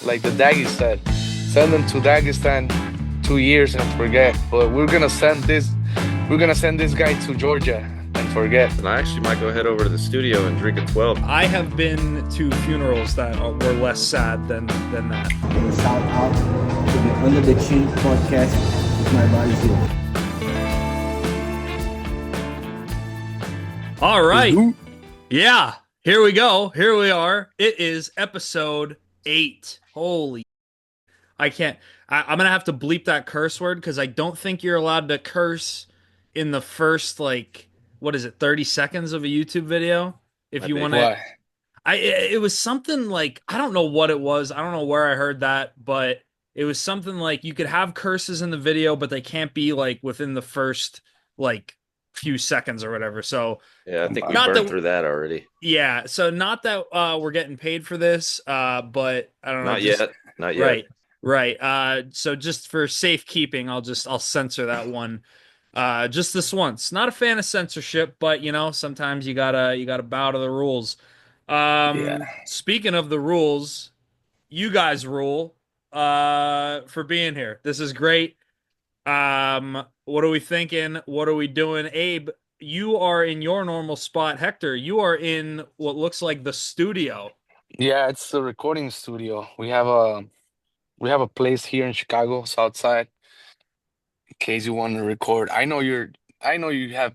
like the Daggy said. Send them to Dagestan 2 years and forget. But we're gonna send this guy to Georgia and forget. And I actually might go head over to the studio and drink a 12. I have been to funerals that were less sad than that. And shout out to the Under the Chin podcast with my buddies here. All right. Who? Yeah, here we go. Here we are. It is episode 8. Holy. I can't. I'm going to have to bleep that curse word because I don't think you're allowed to curse in the first, like, what is it, 30 seconds of a YouTube video? If I you think want to. Why? It was something like, I don't know what it was. I don't know where I heard that, but it was something like you could have curses in the video, but they can't be like within the first like few seconds or whatever. So yeah, I think we not burned that through that already. yeah, so not that we're getting paid for this, but I don't know, Not just yet. Not yet. right, right. So just for safekeeping, I'll censor that one. Just this once. Not a fan of censorship, but sometimes you gotta bow to the rules. Yeah. Speaking of the rules, you guys rule for being here. This is great. What are we thinking? What are we doing? Abe, you are in your normal spot. Hector, you are in what looks like the studio. Yeah, it's the recording studio. We have a place here in Chicago, South Side, in case you want to record. I know you have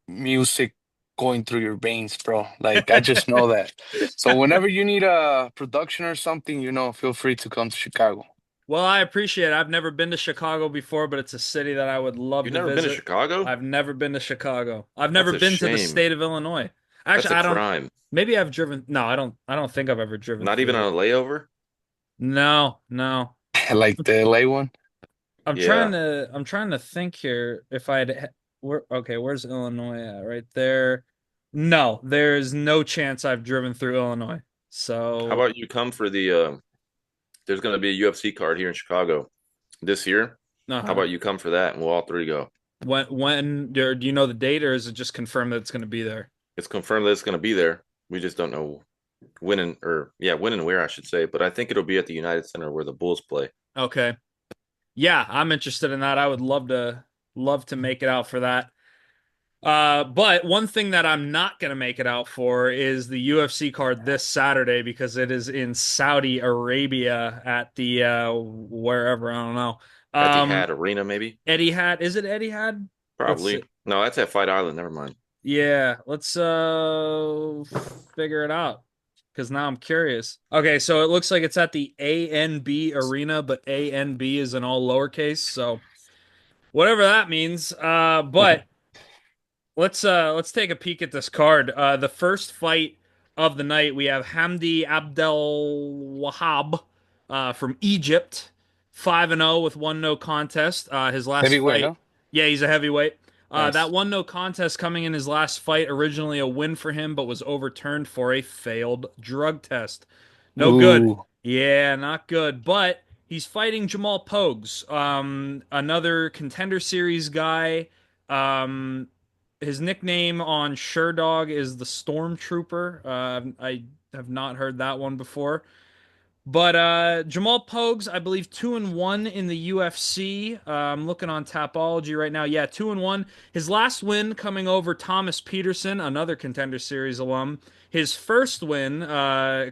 music going through your veins, bro. Like I just know that. So whenever you need a production or something, feel free to come to Chicago. Well, I appreciate it. I've never been to Chicago before, but it's a city that I would love You've to never been to visit. Chicago? I've never been to Chicago. I've That's never a been to the shame. state of Illinois. That's Actually, a I don't. crime. Maybe I've driven. No, I don't think I've ever driven Not even through on it. a layover? No, no. Like the LA one. Yeah. I'm trying to think here if where's Illinois at? Right there. No, there's no chance I've driven through Illinois. How So, about you come for there's going to be a UFC card here in Chicago this year. How uh-huh. about you come for that and we'll all three go? Do you know the date or is it just confirmed that it's going to be there? It's confirmed that it's going to be there. We just don't know when and where I should say, but I think it'll be at the United Center where the Bulls play. Okay. Yeah, I'm interested in that. I would love to make it out for that. But one thing that I'm not going to make it out for is the UFC card this Saturday because it is in Saudi Arabia at the wherever, I don't know. Etihad Um Arena, maybe? Etihad, is it Etihad? Let's see. Probably. No, that's at Fight Island. Never mind. Yeah, let's figure it out because now I'm curious. Okay, so it looks like it's at the ANB Arena, but ANB is in all lowercase, so whatever that means. But let's take a peek at this card. The first fight of the night, we have Hamdi Abdel Wahab from Egypt, 5-0 with one no contest. His last Heavyweight, fight, huh? yeah, he's a heavyweight. That Nice. one no contest coming in his last fight, originally a win for him, but was overturned for a failed drug test. No good. Ooh. Yeah, not good. But he's fighting Jamal Pogues, another contender series guy. Um, his nickname on Sherdog is the Stormtrooper. I have not heard that one before. But Jamal Pogues, I believe 2-1 in the UFC. I'm looking on Tapology right now. Yeah, 2-1. His last win coming over Thomas Peterson, another Contender Series alum. His first win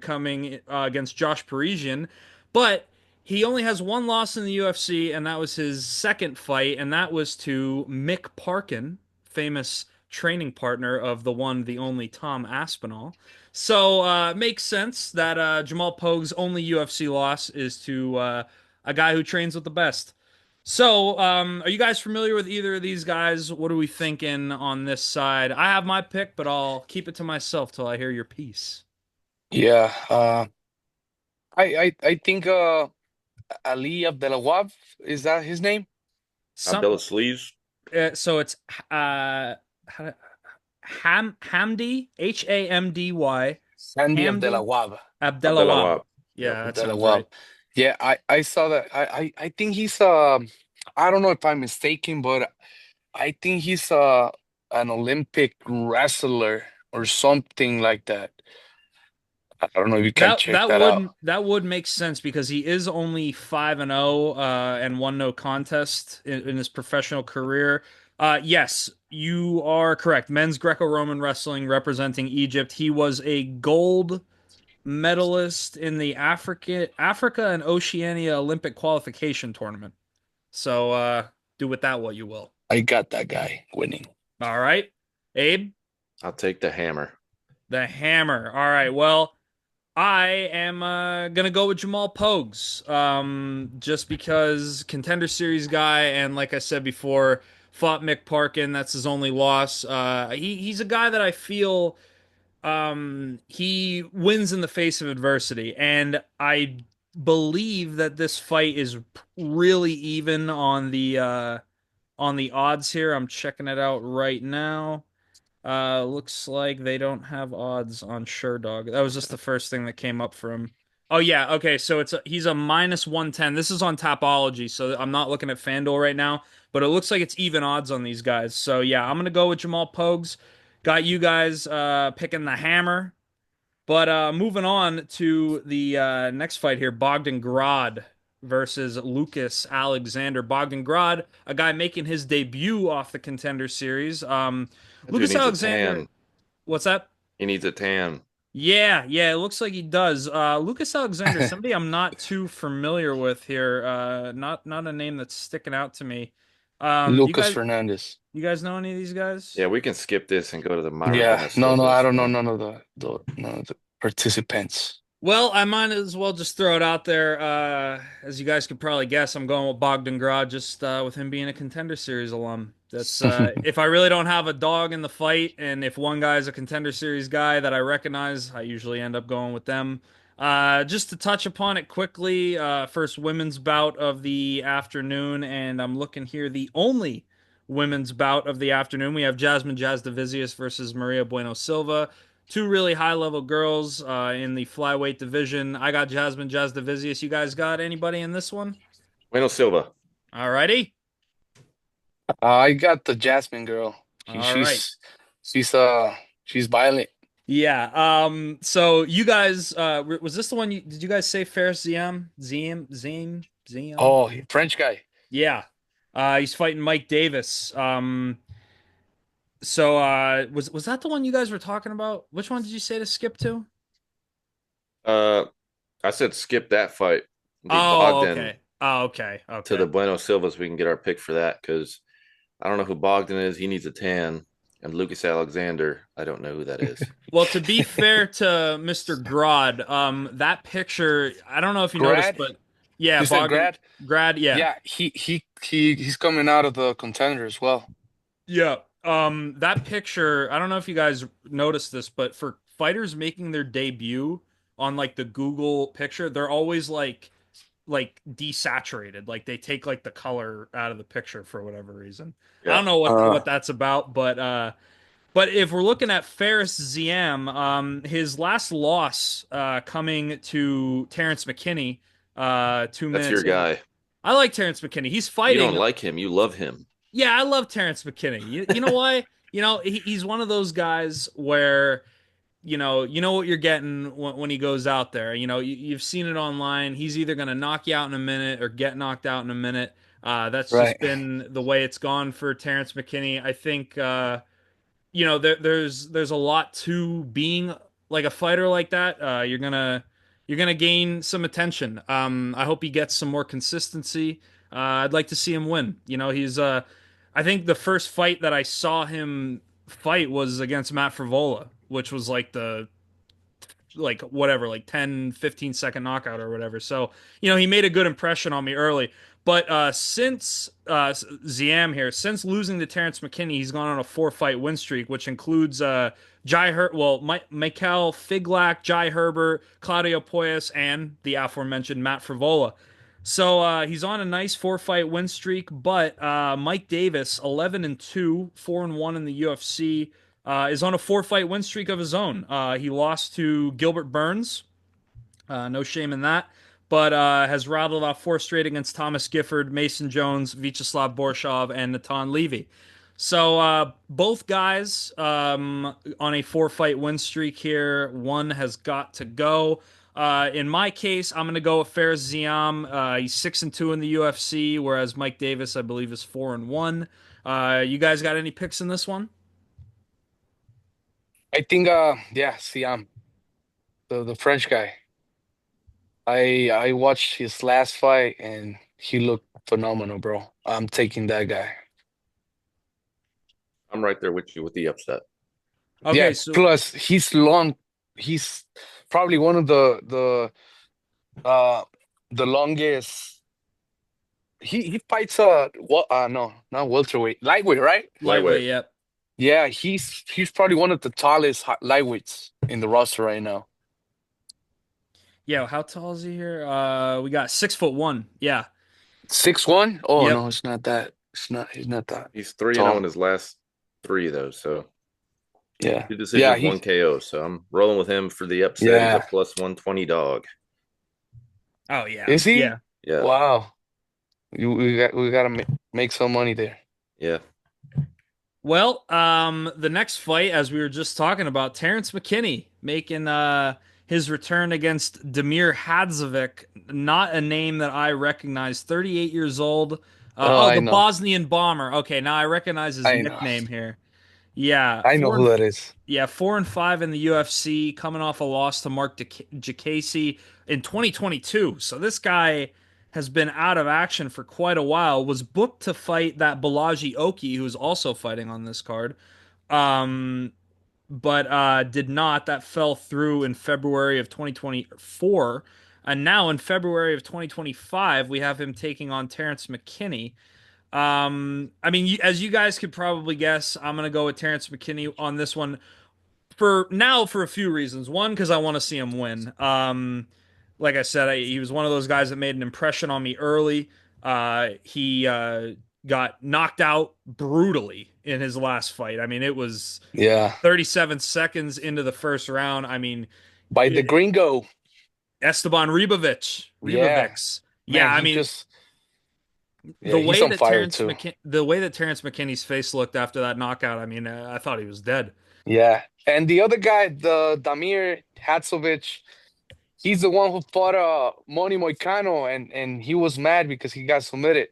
coming against Josh Parisian, but he only has one loss in the UFC, and that was his second fight, and that was to Mick Parkin, famous training partner of the one, the only Tom Aspinall. So makes sense that Jamal Pogue's only UFC loss is to a guy who trains with the best. So, are you guys familiar with either of these guys? What are we thinking on this side? I have my pick, but I'll keep it to myself till I hear your piece. Yeah. I think Ali Abdelawab, is that his name? Some, Abdullah Sleeves, so it's Hamdi Hamdy Sandy Hamdi Abdelawab. Abdullah Abdelawab. Wahab. Yep. Yeah, that sounds Abdelawab. right. Yeah, I saw that. I think he's I don't know if I'm mistaken, but I think he's an Olympic wrestler or something like that. I don't know if you can That check that that out. would that would make sense because he is only 5-0 and won no contest in his professional career. Yes, you are correct. Men's Greco-Roman wrestling representing Egypt. He was a gold medalist in the Africa and Oceania Olympic qualification tournament. So do with that what you will. I got that guy winning. All right. Abe, I'll take the hammer. the hammer. All right. Well, I am gonna go with Jamal Pogues, just because contender series guy, and like I said before, fought Mick Parkin. That's his only loss. He's a guy that I feel he wins in the face of adversity, and I believe that this fight is really even on the odds here. I'm checking it out right now. Looks like they don't have odds on Sherdog. That was just the first thing that came up for him. Oh yeah, okay, so he's a minus 110. This is on Tapology, so I'm not looking at FanDuel right now, but it looks like it's even odds on these guys. So yeah, I'm gonna go with Jamal Pogues. Got you guys picking the hammer. But moving on to the next fight here, Bogdan Grad versus Lucas Alexander. Bogdan Grad, a guy making his debut off the Contender Series. That dude Lucas needs a Alexander, tan. what's that? He needs a tan. Yeah, yeah, it looks like he does. Lucas Alexander, somebody I'm not too familiar with here. Not a name that's sticking out to me. Do Lucas Fernandez. you guys know any of these guys? Yeah, we can skip this and go to the Myra Yeah, no, I Benasilvas. don't know none of the participants. Well, I might as well just throw it out there. As you guys could probably guess, I'm going with Bogdan Grad just with him being a Contender Series alum. That's if I really don't have a dog in the fight, and if one guy's a Contender Series guy that I recognize, I usually end up going with them. Just to touch upon it quickly, first women's bout of the afternoon, and I'm looking here, the only women's bout of the afternoon. We have Jasmine Jasdavicius versus Maria Bueno Silva, two really high level girls in the flyweight division. I got Jasmine Jasdavicius. You guys got anybody in this one? Bueno Silva. Alrighty. I got the Jasmine girl. She, All right. she's uh she's violent. Yeah. So you guys, was this the one? Did you guys say Ferris Ziam? Ziam? Oh, French guy. Yeah. He's fighting Mike Davis. So was that the one you guys were talking about? Which one did you say to skip to? Uh, I said skip that fight. The Oh, Bogdan okay. Oh, okay. to Okay. the Bueno Silvas. We can get our pick for that because I don't know who Bogdan is. He needs a tan. And Lucas Alexander, I don't know who that is. Well, to be fair to Mr. Grod, that picture, I don't know if you noticed, Grad? but yeah, You said Bogdan grad? Grad, yeah. Yeah, he's coming out of the contender as well. Yeah. That picture, I don't know if you guys noticed this, but for fighters making their debut on like the Google picture, they're always like desaturated. Like they take like the color out of the picture for whatever reason. I Yeah. don't know Uh, what that's about, but if we're looking at Ferris Ziam, his last loss coming to Terrence McKinney, 2 minutes. That's your guy. I like Terrence McKinney. He's You don't fighting. like him. You love him. Yeah, I love Terrence McKinney. You know why? He's one of those guys where you know what you're getting when he goes out there. You've seen it online. He's either going to knock you out in a minute or get knocked out in a minute. That's right. just been the way it's gone for Terrence McKinney. I think there's a lot to being like a fighter like that. You're gonna gain some attention. I hope he gets some more consistency. I'd like to see him win. He's I think the first fight that I saw him fight was against Matt Frivola, which was like the like whatever, like 10-15 second knockout or whatever. So, he made a good impression on me early. But since Ziam here, since losing to Terrence McKinney, he's gone on a 4 fight win streak, which includes Michael Figlak, Jai Herbert, Claudio Poyas, and the aforementioned Matt Frivola. So he's on a nice 4 fight win streak, but Mike Davis, 11-2, 4-1 in the UFC, is on a 4 fight win streak of his own. He lost to Gilbert Burns. No shame in that. But has rattled off 4 straight against Thomas Gifford, Mason Jones, Vyacheslav Borshov, and Natan Levy. So both guys on a four-fight win streak here. One has got to go. In my case, I'm going to go with Fares Ziam. He's 6-2 in the UFC, whereas Mike Davis, I believe, is 4-1. You guys got any picks in this one? I think yeah, Siam, the French guy. I watched his last fight and he looked phenomenal, bro. I'm taking that guy. I'm right there with you with the upset. Okay, Yeah, so plus he's long. He's probably one of uh the longest. He fights what no, not welterweight, lightweight, right? Lightweight. lightweight, yep. Yeah, he's probably one of the tallest lightweights in the roster right now. Yeah, how tall is he here? We got 6'1". Yeah. 6'1"? Oh Yep. no, it's not that. It's not. He's not that He's 3-0 in tall. his last three though, so Yeah, two yeah, decisions, one KO. So I'm rolling with him for the upset. He's a yeah. plus 120 dog. Oh yeah. Is he? Yeah. Yeah, Wow. We gotta make some money there. yeah. Well, the next fight, as we were just talking about, Terrence McKinney making his return against Damir Hadzovic, not a name that I recognize. 38 years old. Oh, Oh, I the know. Bosnian bomber. Okay, now I recognize his I know. nickname here. Yeah, I know who that is. 4-5 in the UFC, coming off a loss to Mark Diakiese in 2022. So this guy has been out of action for quite a while. Was booked to fight that Balaji Oki, who's also fighting on this card, um, but did not. That fell through in February of 2024. And now in February of 2025, we have him taking on Terrence McKinney. I mean, as you guys could probably guess, I'm gonna go with Terrence McKinney on this one for now for a few reasons. One, because I want to see him win. Like I said, he was one of those guys that made an impression on me early. He got knocked out brutally in his last fight. I mean, it was Yeah, 37 seconds into the first round. I mean, by the gringo. Esteban Ribovic, Yeah, Yeah, man, I he mean, just yeah, he's on fire too. The way that Terrence McKinney's face looked after that knockout, I mean, I thought he was dead. Yeah, and the other guy, the Damir Hadzovic, he's the one who fought Moni Moicano, and he was mad because he got submitted.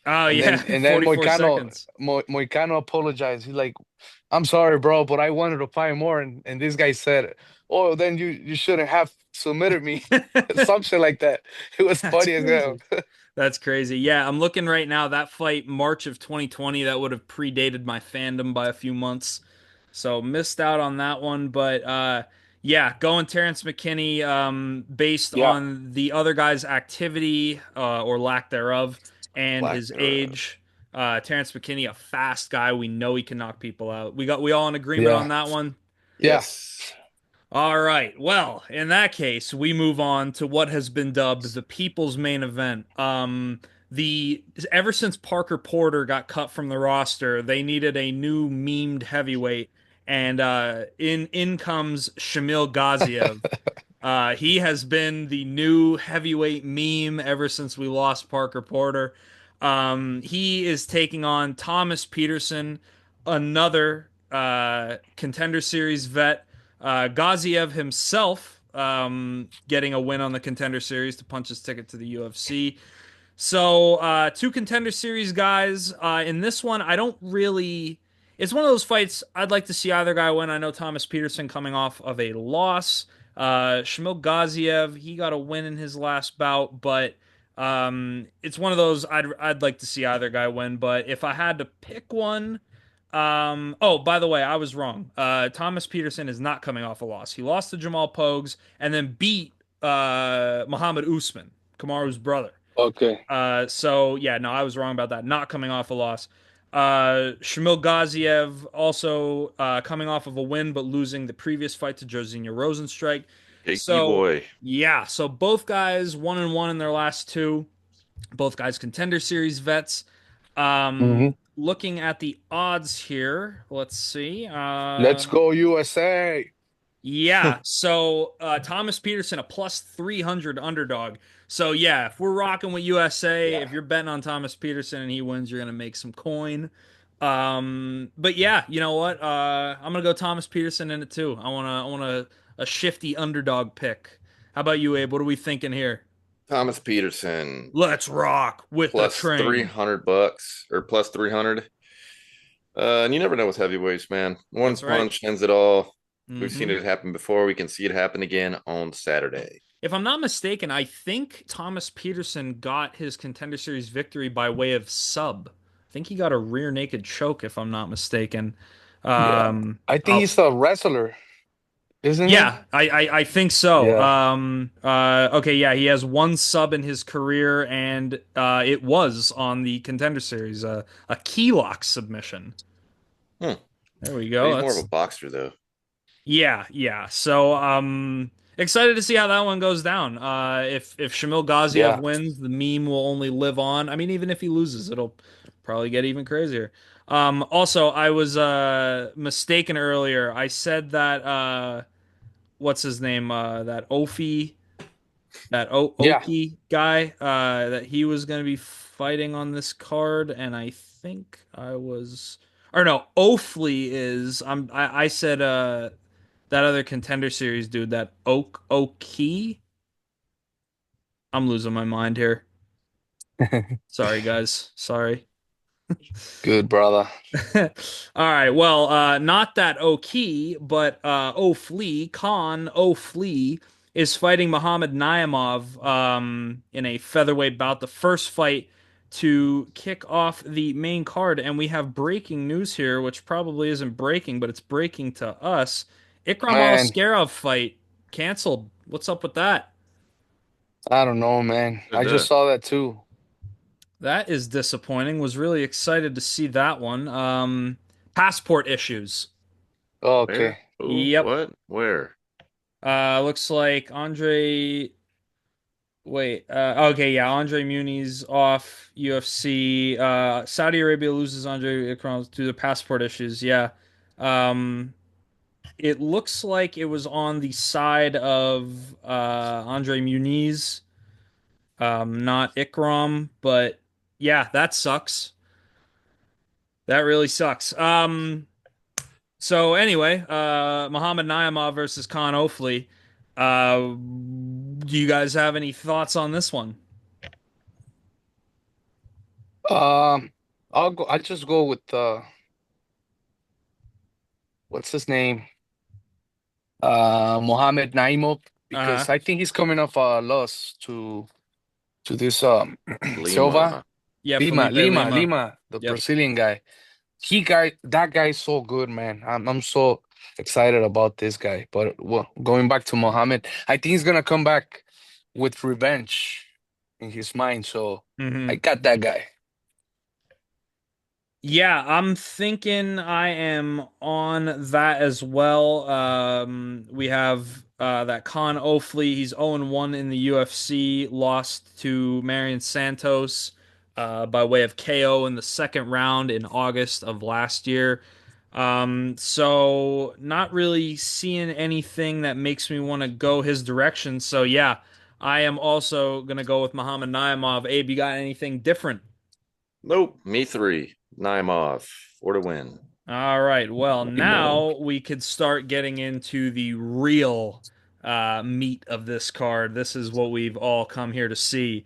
Oh And yeah, then 44 seconds. Moicano apologized. He's like, "I'm sorry, bro, but I wanted to fight more." And this guy said, "Oh, then you shouldn't have submitted me." Something like that. It was That's funny as hell. crazy. That's crazy. Yeah, I'm looking right now. That fight, March of 2020, that would have predated my fandom by a few months. So missed out on that one. But yeah, going Terrence McKinney, based Yeah, on the other guy's activity or lack thereof and lack his thereof. age. Terrence McKinney, a fast guy. We know he can knock people out. We all in agreement Yeah, on that one. yeah, Yes. All right. Well, in that case, we move on to what has been dubbed the people's main event. The ever since Parker Porter got cut from the roster, they needed a new memed heavyweight, and in comes Shamil Gaziev. He has been the new heavyweight meme ever since we lost Parker Porter. He is taking on Thomas Peterson, another contender series vet. Gaziev himself getting a win on the contender series to punch his ticket to the UFC. So, two contender series guys. In this one, I don't really. It's one of those fights I'd like to see either guy win. I know Thomas Peterson coming off of a loss. Shamil Gaziev, he got a win in his last bout, but it's one of those I'd like to see either guy win. But if I had to pick one, oh, by the way, I was wrong. Thomas Peterson is not coming off a loss. He lost to Jamal Pogues and then beat Muhammad Usman, Kamaru's brother. okay, So yeah, no, I was wrong about that. Not coming off a loss. Shamil Gaziev also coming off of a win, but losing the previous fight to Josinia Rosenstrike. Jakey So boy. yeah, so both guys 1-1 in their last two. Both guys contender series vets. hmm Looking at the odds here, let's see. Let's go USA. Yeah, so Thomas Peterson a plus 300 underdog. So yeah, if we're rocking with USA, Yeah, if you're betting on Thomas Peterson and he wins, you're gonna make some coin. But yeah, you know what? I'm gonna go Thomas Peterson in it too. I want a shifty underdog pick. How about you, Abe? What are we thinking here? Thomas Peterson Let's rock with the plus train. $300 or plus 300. And you never know with heavyweights, man. One That's right. punch ends it all. We've seen Hmm. it happen before. We can see it happen again on Saturday. If I'm not mistaken, I think Thomas Peterson got his Contender Series victory by way of sub. I think he got a rear naked choke, if I'm not mistaken. Yeah. I think I'll he's a wrestler, isn't he? Yeah, I think so. Yeah. Okay, yeah, he has one sub in his career, and it was on the Contender Series, a key lock submission. Hmm. There we But go. he's more of a That's boxer, though. Yeah, yeah. So, excited to see how that one goes down. If Shamil Gaziev Yeah. wins, the meme will only live on. I mean, even if he loses, it'll probably get even crazier. Also, I was mistaken earlier. I said that what's his name? That Ofi, that Yeah. Oki guy, that he was going to be fighting on this card, and I think I was, or no, Ofli is. I said that other Contender Series dude, that Oki. I'm losing my mind here. Sorry, guys. Sorry. Good brother. All right. Well, not that Oki, but O'Flea, Khan O'Flea is fighting Muhammad Naimov in a featherweight bout, the first fight to kick off the main card. And we have breaking news here, which probably isn't breaking, but it's breaking to us. Ikram Man, Aliskerov fight canceled. What's up with that? I don't know, man. Did I just that. saw that too. That is disappointing. Was really excited to see that one. Passport issues. Oh, Where? okay. Who? Yep. What? Where? Looks like Andre. Wait. Okay, yeah. Andre Muniz off UFC. Saudi Arabia loses Andre Ikram due to passport issues. Yeah. Um, it looks like it was on the side of Andre Muniz, not Ikram. But yeah, that sucks. That really sucks. So anyway, Muhammad Naimov versus Khan Ofley. Do you guys have any thoughts on this one? Um, I'll just go with what's his name? Mohamed Naimov Uh-huh. because I think he's coming off a loss to this Silva. Lima. Yeah, Lima, Felipe Lima, Lima. Lima, the Yep. Brazilian guy. That guy is so good, man. I'm so excited about this guy. But well, going back to Mohammed, I think he's gonna come back with revenge in his mind. So I Hmm. got that guy. Yeah, I'm thinking I am on that as well. We have that Khan Ofley. He's 0-1 in the UFC, lost to Marion Santos by way of KO in the second round in August of last year. So not really seeing anything that makes me want to go his direction. So yeah, I am also gonna go with Muhammad Naimov. Abe, you got anything different? Nope. Me three. Naimov. For to win. All right. Well, Emo. now we could start getting into the real meat of this card. This is what we've all come here to see.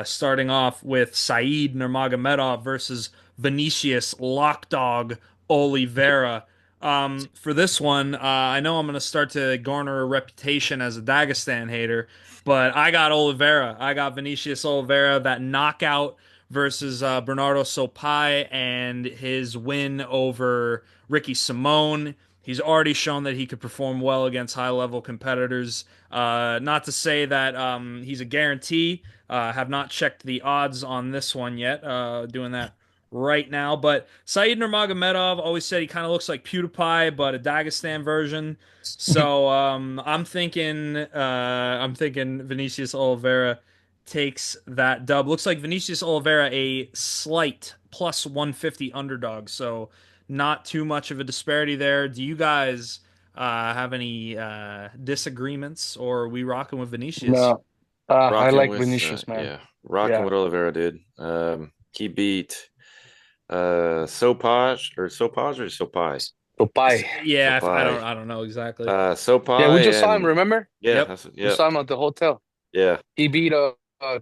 Starting off with Saeed Nurmagomedov versus Vinicius Lockdog Oliveira. For this one, I know I'm going to start to garner a reputation as a Dagestan hater, but I got Oliveira. I got Vinicius Oliveira, that knockout versus Bernardo Sopai and his win over Ricky Simone. He's already shown that he could perform well against high level competitors. Not to say that he's a guarantee. Have not checked the odds on this one yet. Doing that right now. But Saeed Nurmagomedov always said he kind of looks like PewDiePie, but a Dagestan version. So I'm thinking Vinicius Oliveira takes that dub. Looks like Vinicius Oliveira a slight plus 150 underdog, so not too much of a disparity there. Do you guys have any disagreements, or are we rocking with Vinicius? No, I Rocking like with Vinicius, man. yeah. Rocking Yeah. with Oliveira, dude. He beat Sopaj or Sopai? Popeye. Yeah, I Sopai. don't know exactly. Yeah, we Sopai just saw him, and remember? yeah, Yep. that's We yep, saw him at the hotel. yeah, He beat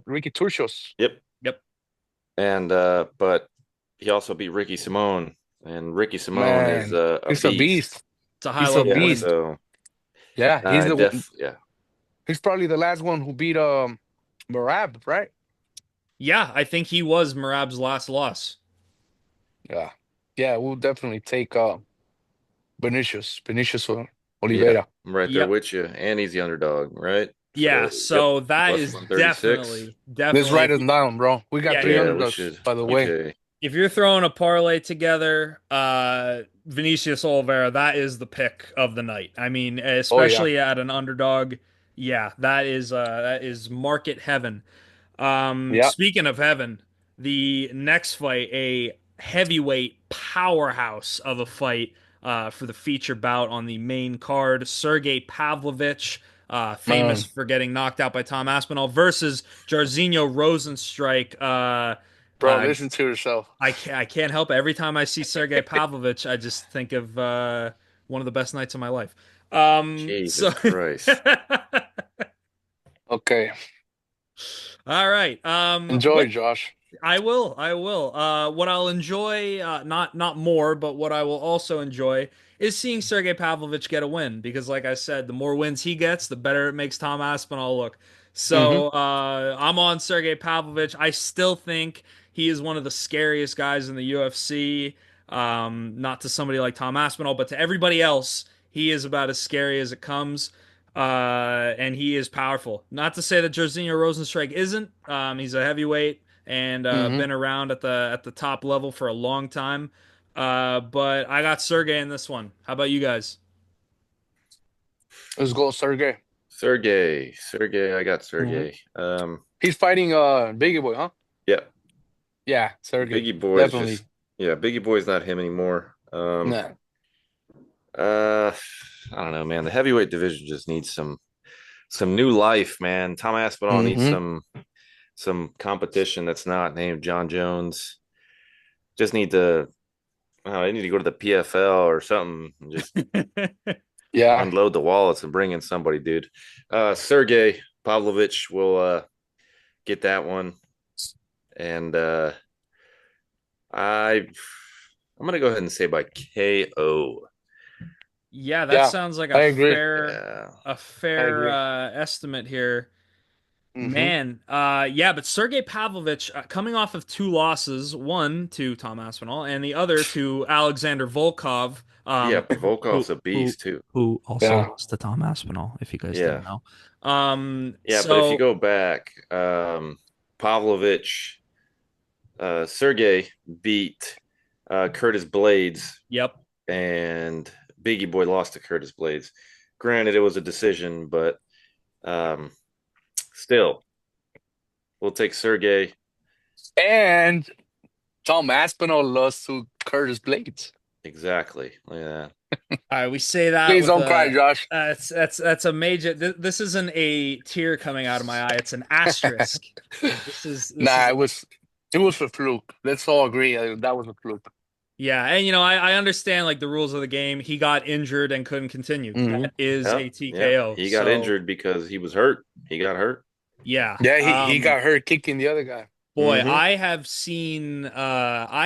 Ricky Turcios. yep. Yep. And but he also beat Ricky Simone, and Ricky Simone is Man, a he's a beast. beast. It's a high He's a level Yeah, win. beast. so Yeah, I def yeah. he's probably the last one who beat Marab, right? Yeah, I think he was Merab's last loss. Yeah. Yeah, we'll definitely take Vinicius Yeah, Oliveira. I'm right there Yep. with you. And he's the underdog, right? Yeah, So, yep, so that plus is 136. Let's definitely write it down, bro. We got yeah, three Yeah, we underdogs, should. by the way. Okay. if you're throwing a parlay together, Vinicius Oliveira, that is the pick of the night. I mean, Oh yeah. especially at an underdog. Yeah, that is market heaven. Yeah. Speaking of heaven, the next fight, a heavyweight powerhouse of a fight for the feature bout on the main card, Sergey Pavlovich, famous Man, for getting knocked out by Tom Aspinall, versus Jairzinho Rosenstrike. bro, Uh, listen to yourself. I can't help it. Every time I see Sergey Pavlovich, I just think of one of the best nights of my life. So Jesus Christ. Okay. all right. Enjoy, What Josh. I will. I will. What I'll enjoy, not more, but what I will also enjoy is seeing Sergey Pavlovich get a win because, like I said, the more wins he gets, the better it makes Tom Aspinall look. Mm-hmm. So I'm on Sergey Pavlovich. I still think he is one of the scariest guys in the UFC. Not to somebody like Tom Aspinall, but to everybody else, he is about as scary as it comes. And he is powerful. Not to say that Jairzinho Rosenstrike isn't. He's a heavyweight and Mm-hmm. been around at the top level for a long time. But I got Sergey in this one. How about you guys? Let's go, Sergey. Sergey, I got Mm-hmm. Sergey. He's fighting Biggie Boy, huh? Yeah, Yeah, Sergey. Biggie Boy's just Definitely. yeah, Biggie Boy's not him anymore. Nah. Uh, I don't know, man. The heavyweight division just needs some new life, man. Tom Aspinall needs Mm-hmm. some competition that's not named John Jones. Just need to I need to go to the PFL or something and just Yeah. unload the wallets and bring in somebody, dude. Sergey Pavlovich will get that one. And I'm gonna go ahead and say by KO. Yeah, that Yeah. sounds like I agree. Yeah. a I fair agree. estimate here. Mm-hmm. Man, yeah, but Sergey Pavlovich coming off of two losses, one to Tom Aspinall and the other to Alexander Volkov, Yeah, but who Volkov's a who beast too. who also Yeah. lost to Tom Aspinall, if you guys didn't Yeah. know. Yeah, but if you So go back, Pavlovich, Sergey beat Curtis Blades, yep. and Biggie Boy lost to Curtis Blades. Granted, it was a decision, but um, still, we'll take Sergey. And Tom Aspinall lost to Curtis Blades. Exactly. Yeah. All right, we say that Please with don't cry, a Josh. that's a major. This isn't a tear coming out of my eye. It's an asterisk. This is Nah, it was a fluke. Let's all agree that was a fluke. yeah, and I understand like the rules of the game. He got injured and couldn't continue. Hmm. That is Yeah. a Yeah. TKO. He got So injured because he was hurt. He got hurt. yeah, Yeah, he got hurt kicking the other guy. boy, Hmm. I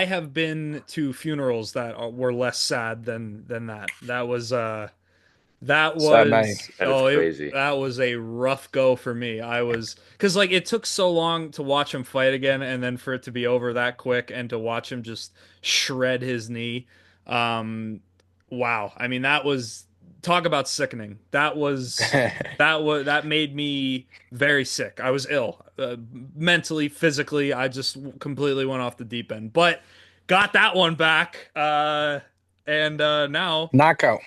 have been to funerals that were less sad than that. That Sad night. was That is crazy. that was a rough go for me. I was because like it took so long to watch him fight again, and then for it to be over that quick, and to watch him just shred his knee. Um, wow. I mean, that was talk about sickening. That made me very sick. I was ill, mentally, physically. I just completely went off the deep end, but got that one back. And now. Knockout.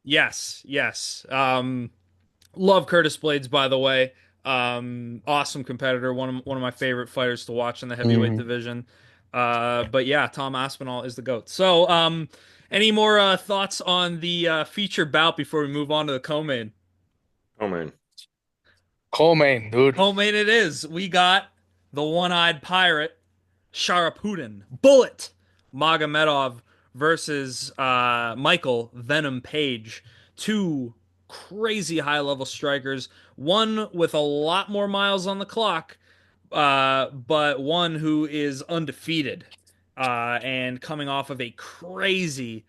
Yes, yes. Love Curtis Blades, by the way. Awesome competitor, one of my favorite fighters to watch in the heavyweight Hmm. division. But yeah, Tom Aspinall is the GOAT. So, any more thoughts on the feature bout before we move on to the co-main? Oh man. Co-main, dude. Co-main it is. We got the one-eyed pirate, Sharapudin, Bullet Magomedov versus Michael Venom Page. Two crazy high level strikers. One with a lot more miles on the clock, but one who is undefeated and coming off of a crazy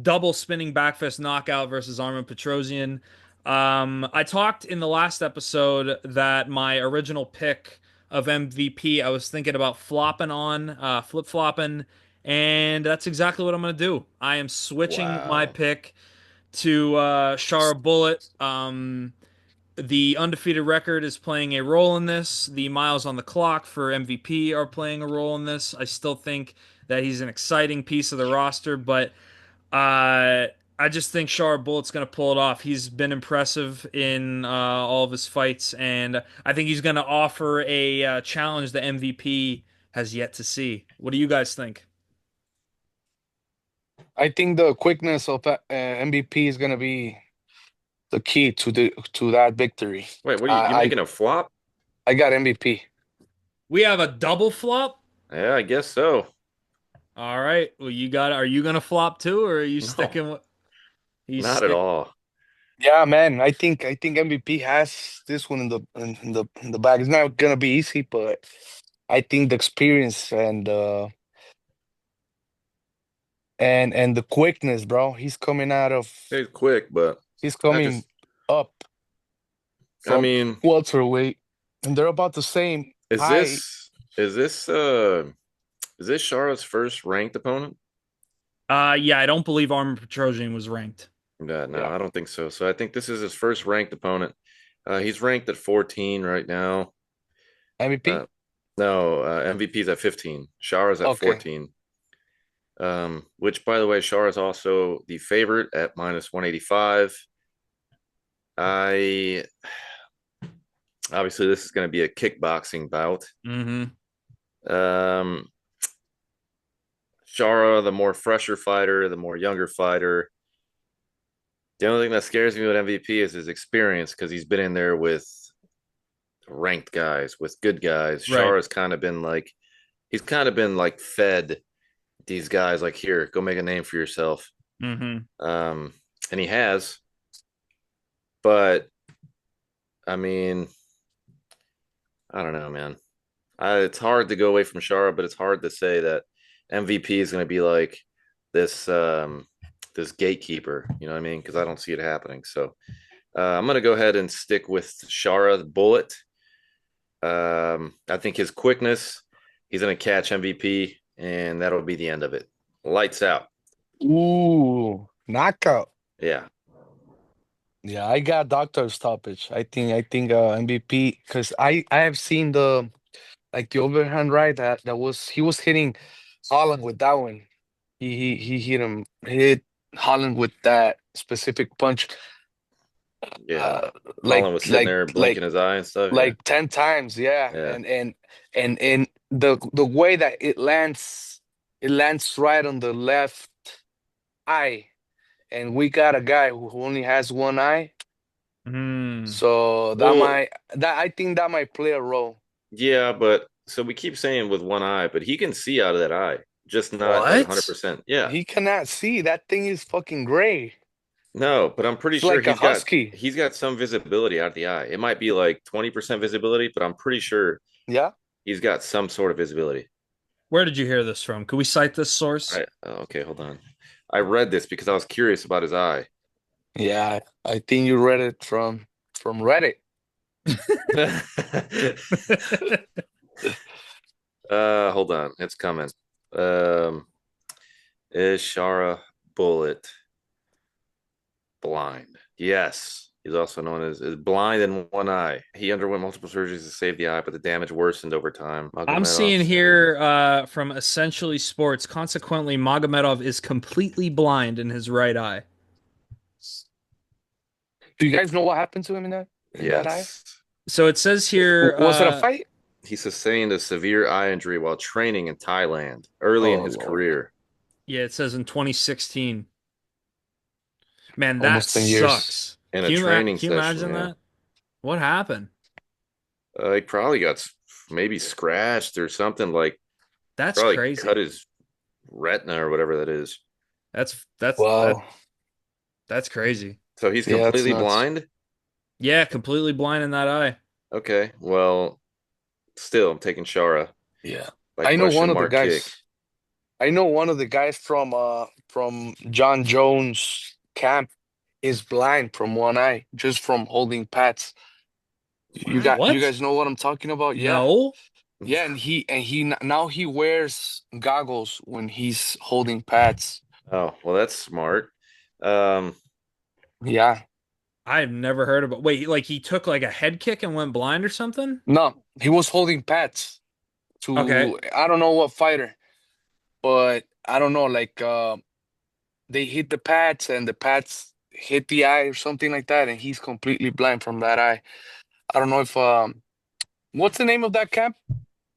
double spinning backfist knockout versus Armin Petrosian. I talked in the last episode that my original pick of MVP, I was thinking about flopping on, flip flopping, and that's exactly what I'm going to do. I am switching my Wow. pick to Shara Bullet. The undefeated record is playing a role in this. The miles on the clock for MVP are playing a role in this. I still think that he's an exciting piece of the roster, but I just think Shara Bullet's going to pull it off. He's been impressive in all of his fights, and I think he's going to offer a challenge that MVP has yet to see. What do you guys think? I think the quickness of MVP is gonna be the key to that victory. Wait, what are you I making a flop? I got MVP. We have a double flop. Yeah, I guess so. All right. Well, you got. Are you going to flop too, or are you No, sticking with? He's not at stick. all. Yeah, man. I think MVP has this one in the bag. It's not gonna be easy, but I think the experience and the quickness, bro. It's quick, but He's I coming just, up I from mean, welterweight, and they're about the same is height. this is this uh is this Shara's first ranked opponent? Yeah, I don't believe Armin Petrosian was ranked. Yeah, no, Yeah, I don't think so. So I think this is his first ranked opponent. He's ranked at 14 right now. Uh, MVP. no, MVP's at 15. Shara's at Okay. 14. Which, by the way, Shara is also the favorite at minus 185. I Obviously this is going to be a kickboxing bout. Mm-hmm. Um, Shara, the more fresher fighter, the more younger fighter. The only thing that scares me with MVP is his experience because he's been in there with ranked guys, with good guys. Right. Shara's kind of been like, he's kind of been like fed these guys, like, here, go make a name for yourself. Mm-hmm. Um, and he has, but I mean, I don't know, man. It's hard to go away from Shara, but it's hard to say that MVP is going to be like this this gatekeeper. You know what I mean? Because I don't see it happening. So I'm going to go ahead and stick with Shara the Bullet. I think his quickness, he's going to catch MVP, and that'll be the end of it. Lights out. Ooh, knockout. Yeah. Yeah, I got doctor stoppage. I think MVP because I have seen the overhand right that was he was hitting Holland with that one. He hit Holland with that specific punch Yeah. uh like Holland was sitting like there like blinking his eye and stuff. Yeah. like 10 times, yeah. Yeah. And the way that it lands right on the left eye, and we got a guy who only has one eye. Mm. So Well, I think that might play a role. yeah, but so we keep saying with one eye, but he can see out of that eye, just not like What? 100%. Yeah. He cannot see. That thing is fucking gray. No, but I'm pretty It's sure like a husky. he's got some visibility out of the eye. It might be like 20% visibility, but I'm pretty sure Yeah. he's got some sort of visibility. Where did you hear this from? Could we cite this source? Okay, hold on. I read this because I was curious about his eye. Yeah. I think you read it from Reddit. Hold on, it's coming. Um, is Shara Bullet blind? Yes. He's also known as is blind in one eye. He underwent multiple surgeries to save the eye, but the damage worsened over time. I'm Magomedov seeing said he here from Essentially Sports. Consequently, Magomedov is completely blind in his right eye. Do you guys know what happened to him in that eye? yes. So it says here, Was it a fight? He sustained a severe eye injury while training in Thailand early in Oh his Lord. career. yeah, it says in 2016. Man, that Almost 10 years. sucks. In a training Can you session, imagine yeah. that? What happened? He probably got maybe scratched or something, like That's probably crazy. cut his retina or whatever that is. That's that's that Well, that's crazy. So he's yeah, it's completely nuts. blind. Yeah, completely blind in that eye. Okay, well, still, I'm taking Shara Yeah. by I know question one of the mark kick. guys. I know one of the guys from John Jones camp is blind from one eye just from holding pads. You What? guys know what I'm talking about? Yeah. No. Yeah, now he wears goggles when he's holding pads. Oh, well, that's smart. Um, Yeah. I've never heard of it. Wait, like he took like a head kick and went blind or something? No, he was holding pads Okay. to I don't know what fighter, but I don't know, like they hit the pads and the pads hit the eye or something like that, and he's completely blind from that eye. I don't know if what's the name of that camp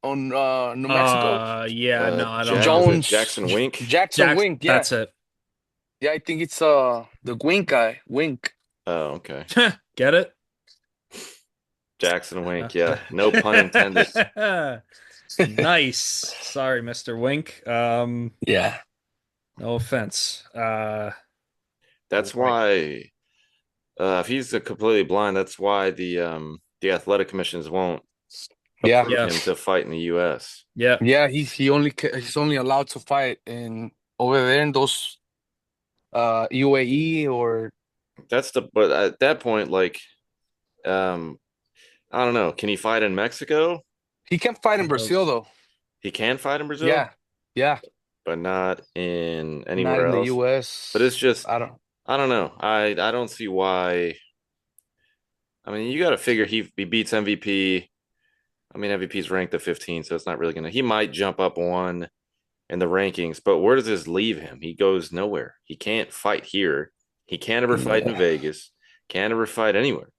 on New Mexico? Yeah, no, I don't Jack, know. is it Jones Jackson Wink? Jackson Jack, Wink, yeah. that's it. Yeah, I think it's the Wink guy. Wink. Oh, okay. Get it? Jackson Wink, yeah. No pun intended. Nice. Sorry, Mr. Wink. Yeah. No offense. That's Boy. why if he's completely blind, that's why the athletic commissions won't Yeah. approve Yeah. him to fight in the US. Yeah. Yeah, he's only allowed to fight in over there in those UAE or That's the but at that point, like um I don't know, can he fight in Mexico? he can fight in Who Brazil knows? though. He can fight in Brazil, Yeah. Yeah. but not in Not anywhere in the else. But it's US. just I don't I don't know. I don't see why. I mean, you got to figure he beats MVP. I mean, MVP's ranked at 15, so it's not really gonna. He might jump up one in the rankings, but where does this leave him? He goes nowhere. He can't fight here. He can't ever fight in yeah. Vegas. Can't ever fight anywhere.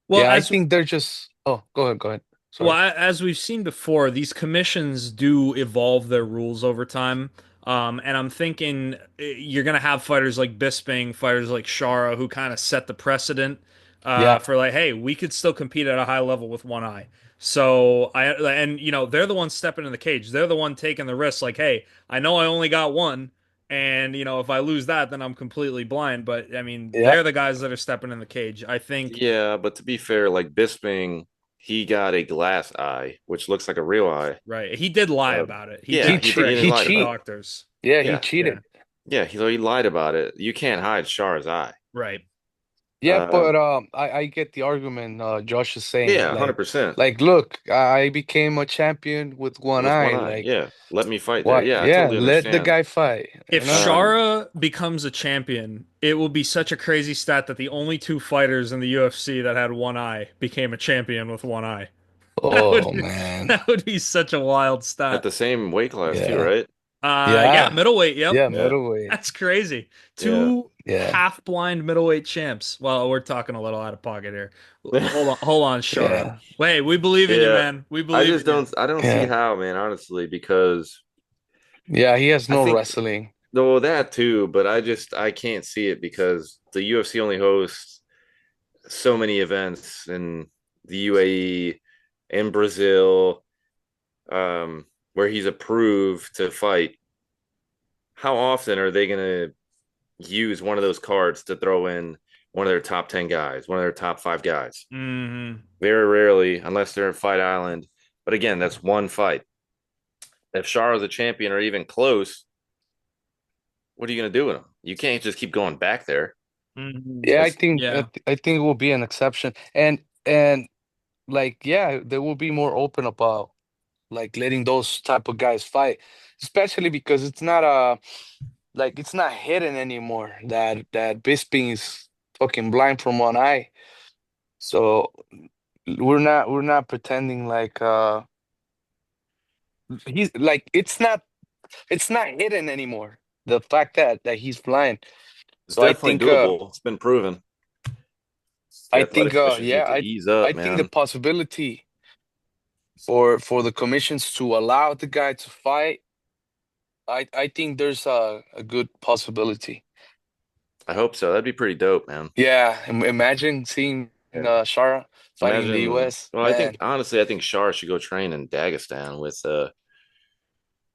Well, Yeah, I as think they're just oh, go ahead, go ahead. Well, Sorry. as we've seen before, these commissions do evolve their rules over time. And I'm thinking you're going to have fighters like Bisping, fighters like Shara, who kind of set the precedent Yeah. for like, hey, we could still compete at a high level with one eye. So and they're the ones stepping in the cage. They're the one taking the risk. Like, hey, I know I only got one, and if I lose that, then I'm completely blind. But I mean, Yeah. they're the guys that are stepping in the cage. I think, Yeah, but to be fair, like Bisping, he got a glass eye, which looks like a real eye. right? He did lie Uh, about it. He yeah, did He he cheat trick he lied the about cheat. it. doctors. Yeah, he Yeah, Yeah, cheated. yeah, he lied about it. You can't hide Char's eye. right. Yeah, but Um, I get the argument Josh is saying. yeah, 100%. Like look, I became a champion with one With one eye. eye. Like Yeah, let me fight there. what? Yeah, I Yeah, totally let the understand. guy fight, If Um, Shara becomes a champion, it will be such a crazy stat that the only two fighters in the UFC that had one eye became a champion with one eye. That would Oh man. that would be such a wild at stat. the same weight class too, Yeah. right? Yeah, Yeah. middleweight. Yep, Yeah, Yeah, middleweight. that's crazy. yeah. Two Yeah. half-blind middleweight champs. Well, we're talking a little out of pocket here. Hold on, Shara. Yeah. Wait, we believe in you, Yeah. man. We believe in you. I don't see Yeah. how, man, honestly, because Yeah, he has I no think wrestling. though that too, but I can't see it because the UFC only hosts so many events in the UAE, in Brazil, where he's approved to fight. How often are they gonna use one of those cards to throw in one of their top 10 guys, one of their top five guys? Hmm. Very rarely, unless they're in Fight Island. But again, that's one fight. If Charlo's a champion or even close, what are you going to do with him? You can't just keep going back there. Hmm. Yeah, It's Yeah. I think it will be an exception. And like yeah, they will be more open about like letting those type of guys fight, especially because it's not it's not hidden anymore that Bisping is fucking blind from one eye. So we're not pretending like he's like it's not hidden anymore. The fact that he's blind. it's So definitely doable. It's been proven. The I athletic think commissions need yeah, to ease up, I think the man. possibility for the commissions to allow the guy to fight, I think there's a good possibility. I hope so. That'd be pretty dope, man. Yeah, imagine seeing Yeah. Shara fighting in the Imagine. US, Well, I think man. honestly, I think Shar should go train in Dagestan with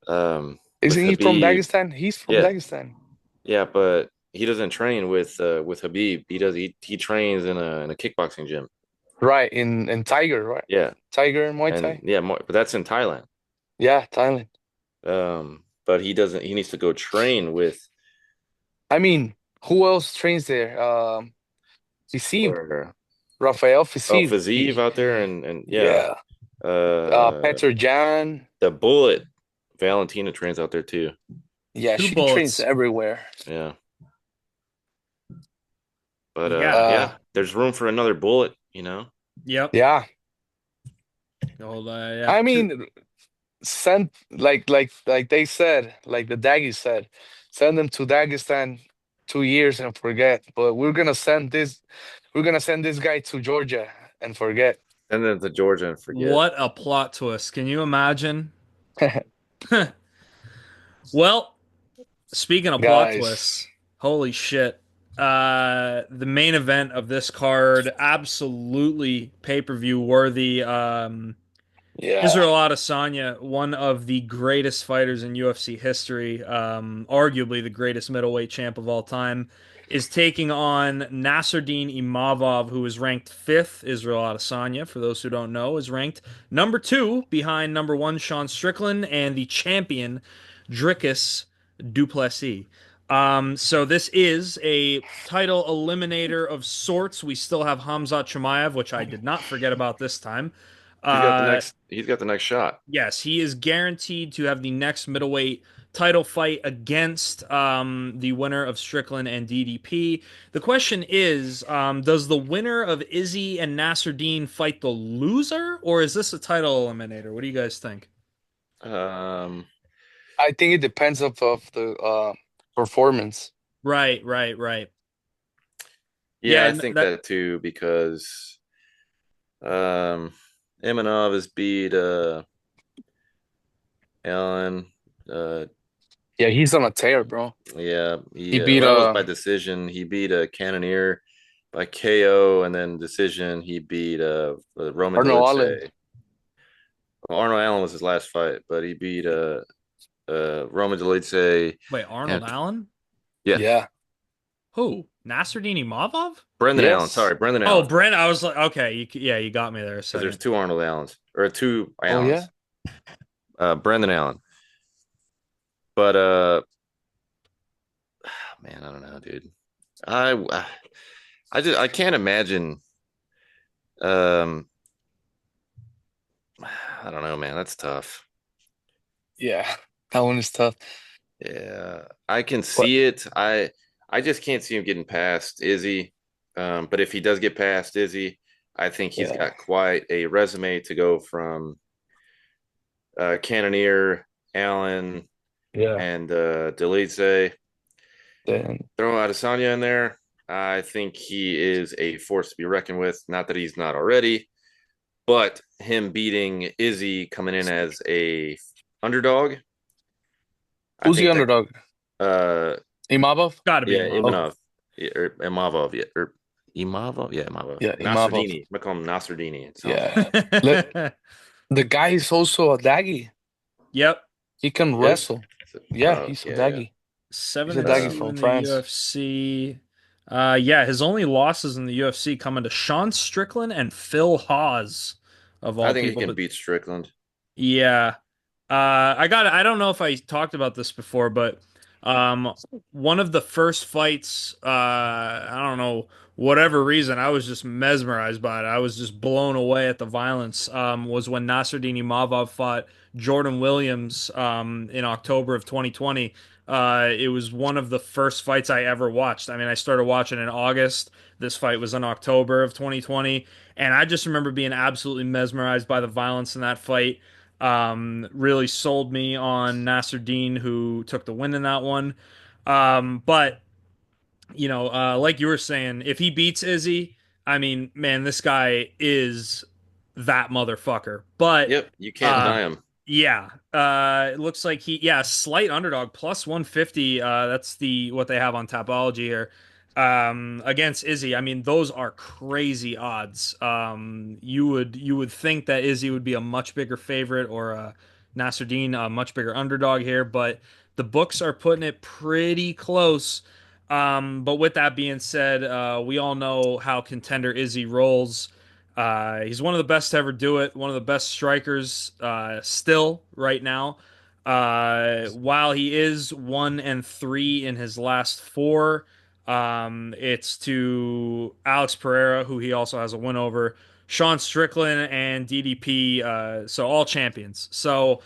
um with Isn't he from Habib. Dagestan? He's from Yeah, Dagestan. yeah, but he doesn't train with Habib. He trains in a kickboxing gym. Right, in Tiger, right? Yeah, Tiger Muay and Thai. yeah, but that's in Thailand. Yeah, Thailand. But he doesn't. He needs to go train with I mean, who else trains there? Fisib, or Rafael oh Fisib. Fazeev out there, and yeah, Yeah. uh, Petr Jan. the Bullet Valentina trains out there too. Yeah, Two she trains bullets. everywhere. Yeah, but Yeah. Uh, yeah, there's room for another Bullet. You know, Yep. yeah. Hold yeah. I Two. mean, send like they said, like the Daggies said, send them to Dagestan 2 years and forget. But we're gonna send this guy to Georgia and forget. and then to Georgia and forget. What a plot twist. Can you imagine? Well, speaking of plot Guys, twists, holy shit. The main event of this card, absolutely pay-per-view worthy. yeah, Israel Adesanya, one of the greatest fighters in UFC history, arguably the greatest middleweight champ of all time, is taking on Nasruddin Imavov, who is ranked fifth. Israel Adesanya, for those who don't know, is ranked number two behind number one Sean Strickland and the champion Dricus Duplessis. So this is a title eliminator of sorts. We still have Hamzat Chimaev, which I did not forget about this time. He's got the Uh, next. He's got the next shot. Yes, he is guaranteed to have the next middleweight title fight against the winner of Strickland and DDP. The question is, does the winner of Izzy and Nasruddin fight the loser, or is this a title eliminator? What do you guys think? Um, I think it depends of the performance. Right, right, right. yeah, Yeah, I think that that too because um, Imanov has beat Allen. Uh, Yeah, he's on a tear, bro. yeah, He he beat well, that was by decision. He beat a Cannoneer by KO, and then decision. He beat Roman Arnold Allen. Dolidze. Well, Arnold Allen was his last fight, but he beat Roman Dolidze wait, Arnold and Allen? yeah, Yeah. Who? Nasruddin Imavov? Brendan Allen. Yes. Sorry, Brendan Oh, Allen. Brent. I was like, okay, yeah, you got me there a Because there's second. two Arnold Allens or two Oh yeah. Allens. Brendan Allen. But man, I don't know, dude. I I can't imagine. Um, I don't know, man. That's tough. Yeah. That one is tough. Yeah, I can But see it. I just can't see him getting past Izzy. But if he does get past Izzy, I think he's yeah. got quite a resume to go from Cannoneer, Allen, Yeah. and Delize. Then Throw Adesanya in there. I think he is a force to be reckoned with. Not that he's not already, but him beating Izzy coming in as a underdog, I who's the think that underdog? uh Imavov? Got to be yeah, Imavov. Okay. Imanov or Imavov, yeah, or Imavov, yeah, Imavov. Yeah, Imavov. Nasruddini. I'm gonna call him Nasruddini. It sounds Yeah. Let the guy is also a daggy. Yep. He can he is. wrestle. Yeah, he's a Yeah, yeah. daggy. He's Seven a and daggy two Um, from in the France. UFC. Yeah, his only losses in the UFC coming to Sean Strickland and Phil Hawes, of I all think he people. can But beat Strickland. yeah. I don't know if I talked about this before, but um one of the first fights, I don't know, whatever reason, I was just mesmerized by it. I was just blown away at the violence. Was when Nasruddin Imavov fought Jordan Williams in October of 2020. It was one of the first fights I ever watched. I mean, I started watching in August. This fight was in October of 2020, and I just remember being absolutely mesmerized by the violence in that fight. Really sold me on Nasser Dean, who took the win in that one. But like you were saying, if he beats Izzy, I mean, man, this guy is that motherfucker. But Yep, you can't uh, deny him. yeah, it looks like slight underdog plus 150. That's the what they have on Tapology here. Against Izzy, I mean, those are crazy odds. You would think that Izzy would be a much bigger favorite or Nasruddin, a much bigger underdog here, but the books are putting it pretty close. But with that being said, we all know how contender Izzy rolls. He's one of the best to ever do it, one of the best strikers still right now. While he is 1-3 in his last four, it's to Alex Pereira, who he also has a win over, Sean Strickland, and DDP. So all champions. So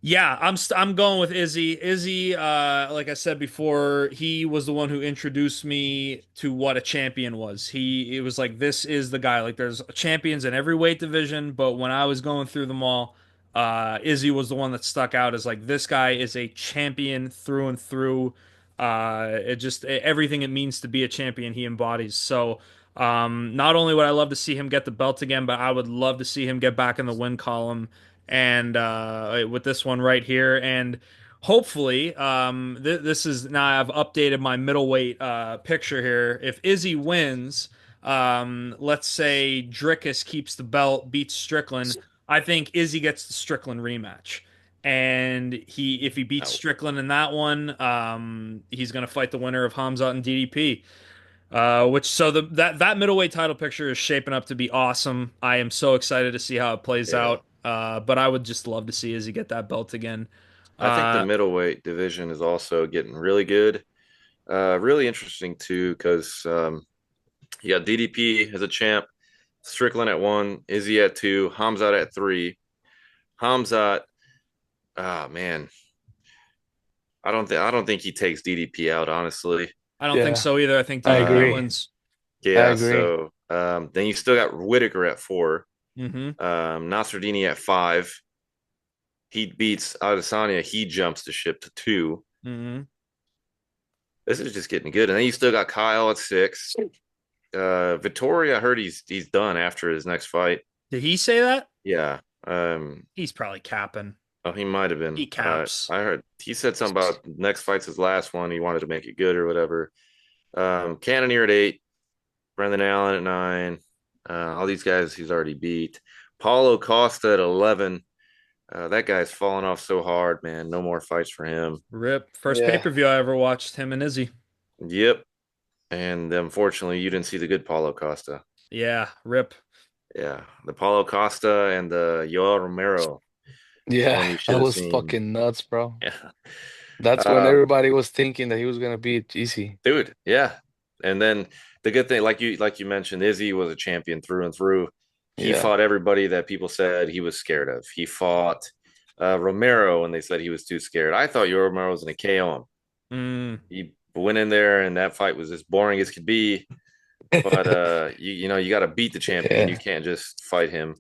yeah, I'm going with Izzy. Izzy, like I said before, he was the one who introduced me to what a champion was. It was like this is the guy. Like there's champions in every weight division, but when I was going through them all, Izzy was the one that stuck out as like this guy is a champion through and through. It just everything it means to be a champion he embodies. So, not only would I love to see him get the belt again, but I would love to see him get back in the win column and with this one right here. And hopefully, this is now I've updated my middleweight picture here. If Izzy wins, let's say Dricus keeps the belt, beats Strickland. I think Izzy gets the Strickland rematch. And if he beats Oh, Strickland in that one, he's going to fight the winner of Hamzat and DDP. Which so that middleweight title picture is shaping up to be awesome. I am so excited to see how it plays yeah. out. But I would just love to see Izzy get that belt again. I think the Uh, middleweight division is also getting really good. Really interesting too, because you got DDP as a champ, Strickland at one, Izzy at two, Hamzat at three. Hamzat, ah man, I don't think he takes DDP out, honestly. I don't think Yeah, so either. I think I DDP agree. Um, wins. I yeah, agree. so then you still got Whitaker at four, Hmm. Nasruddini at five. He beats Adesanya, he jumps the ship to two. Hmm. This is just getting good. And then you still got Kyle at six. Vittoria, I heard he's done after his next fight. Did he say that? Yeah. He's probably capping. Oh, he might have been. He caps. I heard he said something about next fight's his last one. He wanted to make it good or whatever. Cannonier at eight, Brendan Allen at nine. All these guys he's already beat. Paulo Costa at 11. That guy's fallen off so hard, man. No more fights for him. Rip. First Yeah. pay-per-view I ever watched him and Izzy. Yep. And unfortunately, you didn't see the good Paulo Costa. Yeah, rip. Yeah, the Paulo Costa and the Yoel Romero. That's Yeah, one you should that have was seen. fucking nuts, bro. Yeah. That's when Um, everybody was thinking that he was gonna beat easy. dude, yeah. And then the good thing, like you mentioned, Izzy was a champion through and through. He Yeah. fought everybody that people said he was scared of. He fought Romero, and they said he was too scared. I thought Yoel Romero was going to KO him. Mm, He went in there, and that fight was as boring as could be. But you got to beat the champion. You Yeah. can't just fight him.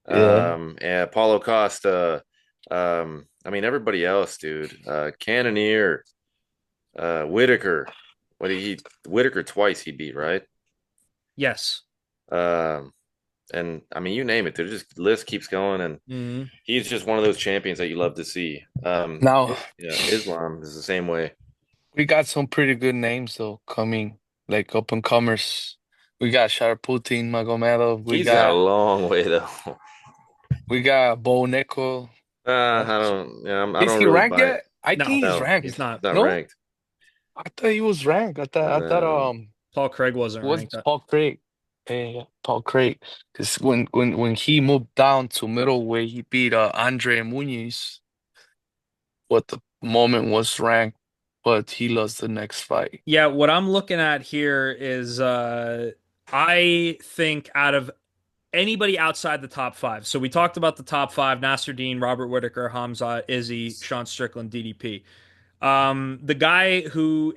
Yeah. And Paulo Costa. I mean everybody else, dude. Cannonier, Whitaker. What did he Whitaker twice he beat, right? yes. Um, and I mean you name it. There's just list keeps going, and Mm. he's just one of those champions that you love to see. Now Yeah, Islam is the same way. we got some pretty good names though coming, like up and comers. We got Sharputin Magomedov. We He's got a got long way though. we got Bo Nickel. I don't. Yeah, I Is don't he really ranked buy it. yet? I think No, he's No, he's ranked. not. he's not No, ranked. I thought he was ranked. I thought No. Paul Craig wasn't was ranked. Paul Craig. Yeah, Paul Craig. Because when he moved down to middleweight, he beat Andre Muniz. What the moment was ranked, but he lost the next fight. Yeah, what I'm looking at here is I think out of anybody outside the top five. So we talked about the top five: Nasruddin, Robert Whitaker, Hamza, Izzy, Sean Strickland, DDP. The guy who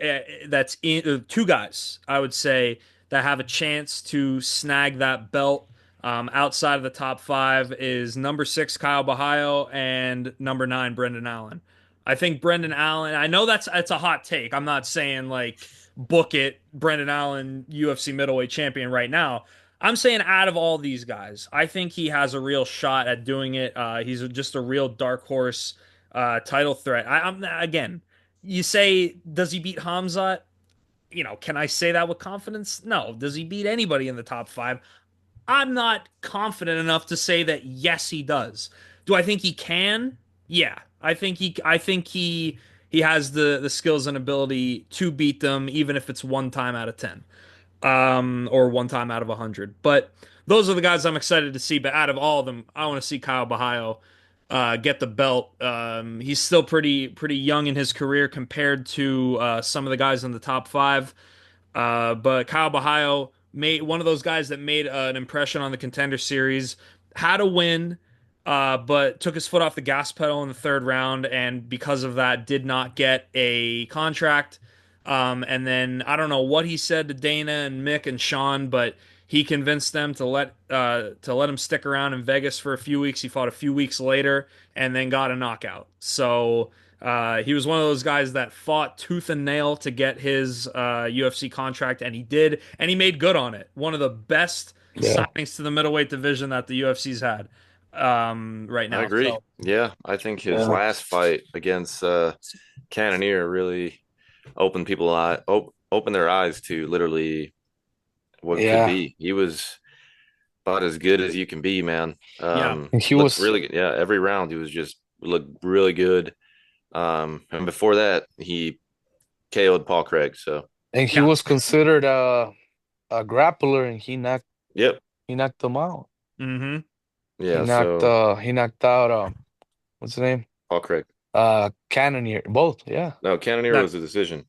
that's in two guys, I would say, that have a chance to snag that belt outside of the top five is number six, Kyle Bahayo, and number nine, Brendan Allen. I think Brendan Allen, I know that's a hot take. I'm not saying like book it, Brendan Allen, UFC middleweight champion right now. I'm saying out of all these guys, I think he has a real shot at doing it. He's just a real dark horse title threat. I'm again, you say, does he beat Hamzat? Can I say that with confidence? No. Does he beat anybody in the top five? I'm not confident enough to say that yes, he does. Do I think he can? Yeah. I think he has the skills and ability to beat them, even if it's one time out of 10. Or one time out of 100. But those are the guys I'm excited to see. But out of all of them, I want to see Kyle Bahayo get the belt. He's still pretty young in his career compared to some of the guys in the top five. But Kyle Bahayo made one of those guys that made an impression on the Contender Series, had a win, but took his foot off the gas pedal in the third round, and because of that, did not get a contract. And then I don't know what he said to Dana and Mick and Sean, but he convinced them to let him stick around in Vegas for a few weeks. He fought a few weeks later and then got a knockout. So he was one of those guys that fought tooth and nail to get his UFC contract, and he did, and he made good on it. One of the best Yeah, signings to the middleweight division that the UFC's had right I now. agree. So Yeah, I think his yeah, last fight against Cannonier really opened opened their eyes to literally what could yeah. be. He was about as good as you can be, man. yeah, And he Looked was, really good. Yeah, every round he was just looked really good. And before that, he KO'd Paul Craig. So, and he yeah. was considered a grappler, and yep. he knocked him out. Hmm. Yeah. So He knocked out what's the name? Paul Craig. Cannonier. Both, yeah. No, Cannonier That was a decision.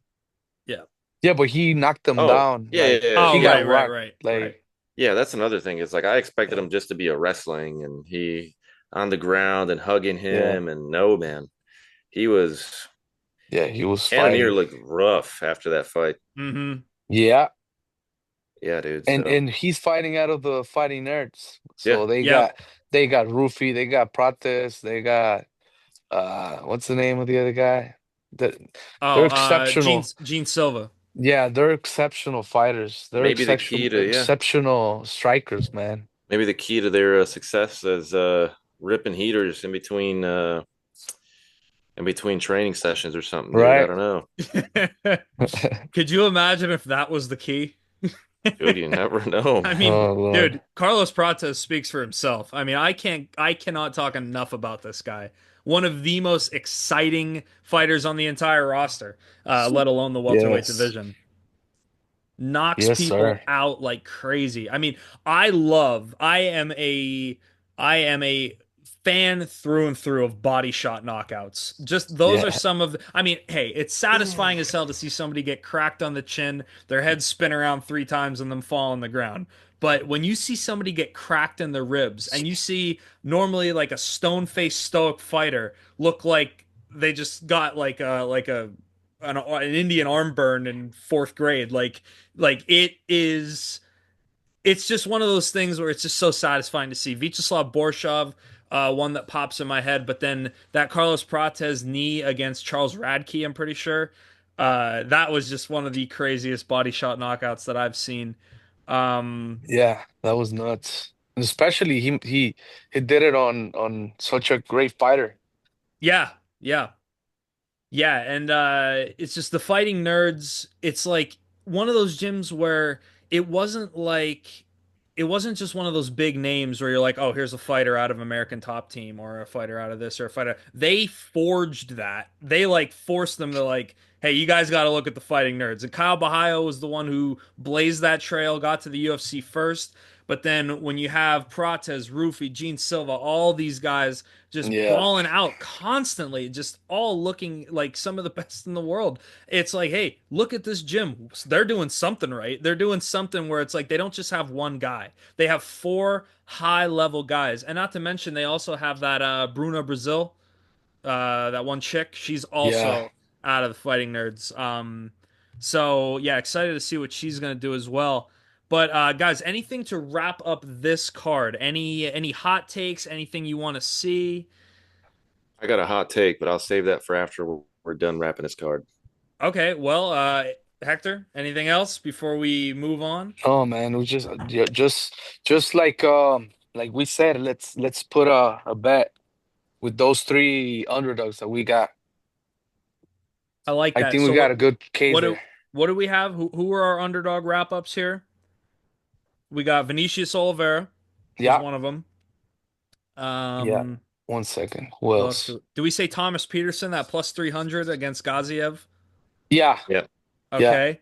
yeah. Yeah, but he knocked them Oh, down. yeah, yeah, Like yeah, Oh, he yeah. got right, right, rocked. right, right. Like Yeah, that's another thing. It's like I expected yeah, him just to be a wrestling and he on the ground and hugging yeah, him. And no, man, he was yeah, he was Cannonier fighting. looked rough after that fight. Hmm. Yeah, Yeah, dude. and So, he's fighting out of the fighting nerds. yeah, So Yep. they got Rufy, they got Prates, they got what's the name of the other guy? That they're Oh, exceptional. Gene Silva. Yeah, they're exceptional fighters. They're maybe the key to, yeah, exceptional strikers, man. maybe the key to their success is ripping heaters in between training sessions or something, dude. I Right? don't know. Could you imagine if that was the key? Dude, you never know, I man. mean, Oh Lord. dude, Carlos Prates speaks for himself. I mean, I cannot talk enough about this guy. One of the most exciting fighters on the entire roster, let alone the welterweight Yes. division. Knocks Yes, people sir. out like crazy. I mean, I love, I am a fan through and through of body shot knockouts. Just those are Yeah. some of the, I mean, hey, it's satisfying as hell to see somebody get cracked on the chin, their head spin around three times and then fall on the ground. But when you see somebody get cracked in the ribs and you see normally like a stone-faced stoic fighter look like they just got an Indian arm burn in fourth grade, like it's just one of those things where it's just so satisfying to see. Vyacheslav Borshov, one that pops in my head, but then that Carlos Prates knee against Charles Radke, I'm pretty sure. That was just one of the craziest body shot knockouts that I've seen. Um, Yeah, that was nuts. And especially he did it on such a great fighter. yeah, yeah. Yeah, and it's just the fighting nerds. It's like one of those gyms where it wasn't like it wasn't just one of those big names where you're like, oh, here's a fighter out of American Top Team or a fighter out of this or a fighter. They forged that. They like forced them to like, hey, you guys got to look at the fighting nerds. And Kyle Bahayo was the one who blazed that trail, got to the UFC first. But then when you have Prates, Rufy, Gene Silva, all these guys just Yeah. balling out constantly, just all looking like some of the best in the world. It's like, hey, look at this gym. They're doing something right. They're doing something where it's like they don't just have one guy. They have four high level guys. And not to mention they also have that Bruna Brazil, that one chick. She's Yeah. also out of the fighting nerds. So yeah, excited to see what she's gonna do as well. But guys, anything to wrap up this card? Any hot takes? Anything you want to see? I got a hot take, but I'll save that for after we're done wrapping this card. Okay, well, Hector, anything else before we move on? Oh man, we just yeah, just like we said, let's put a bet with those three underdogs that we got. I like I that. think we So got a good case what there. do what do we have? Who are our underdog wrap ups here? We got Vinicius Oliveira is Yeah, one of them. yeah. Um, 1 second. Who Who else else? do we say Thomas Peterson at plus 300 against Gaziev? Yeah, Yep. yeah. Okay.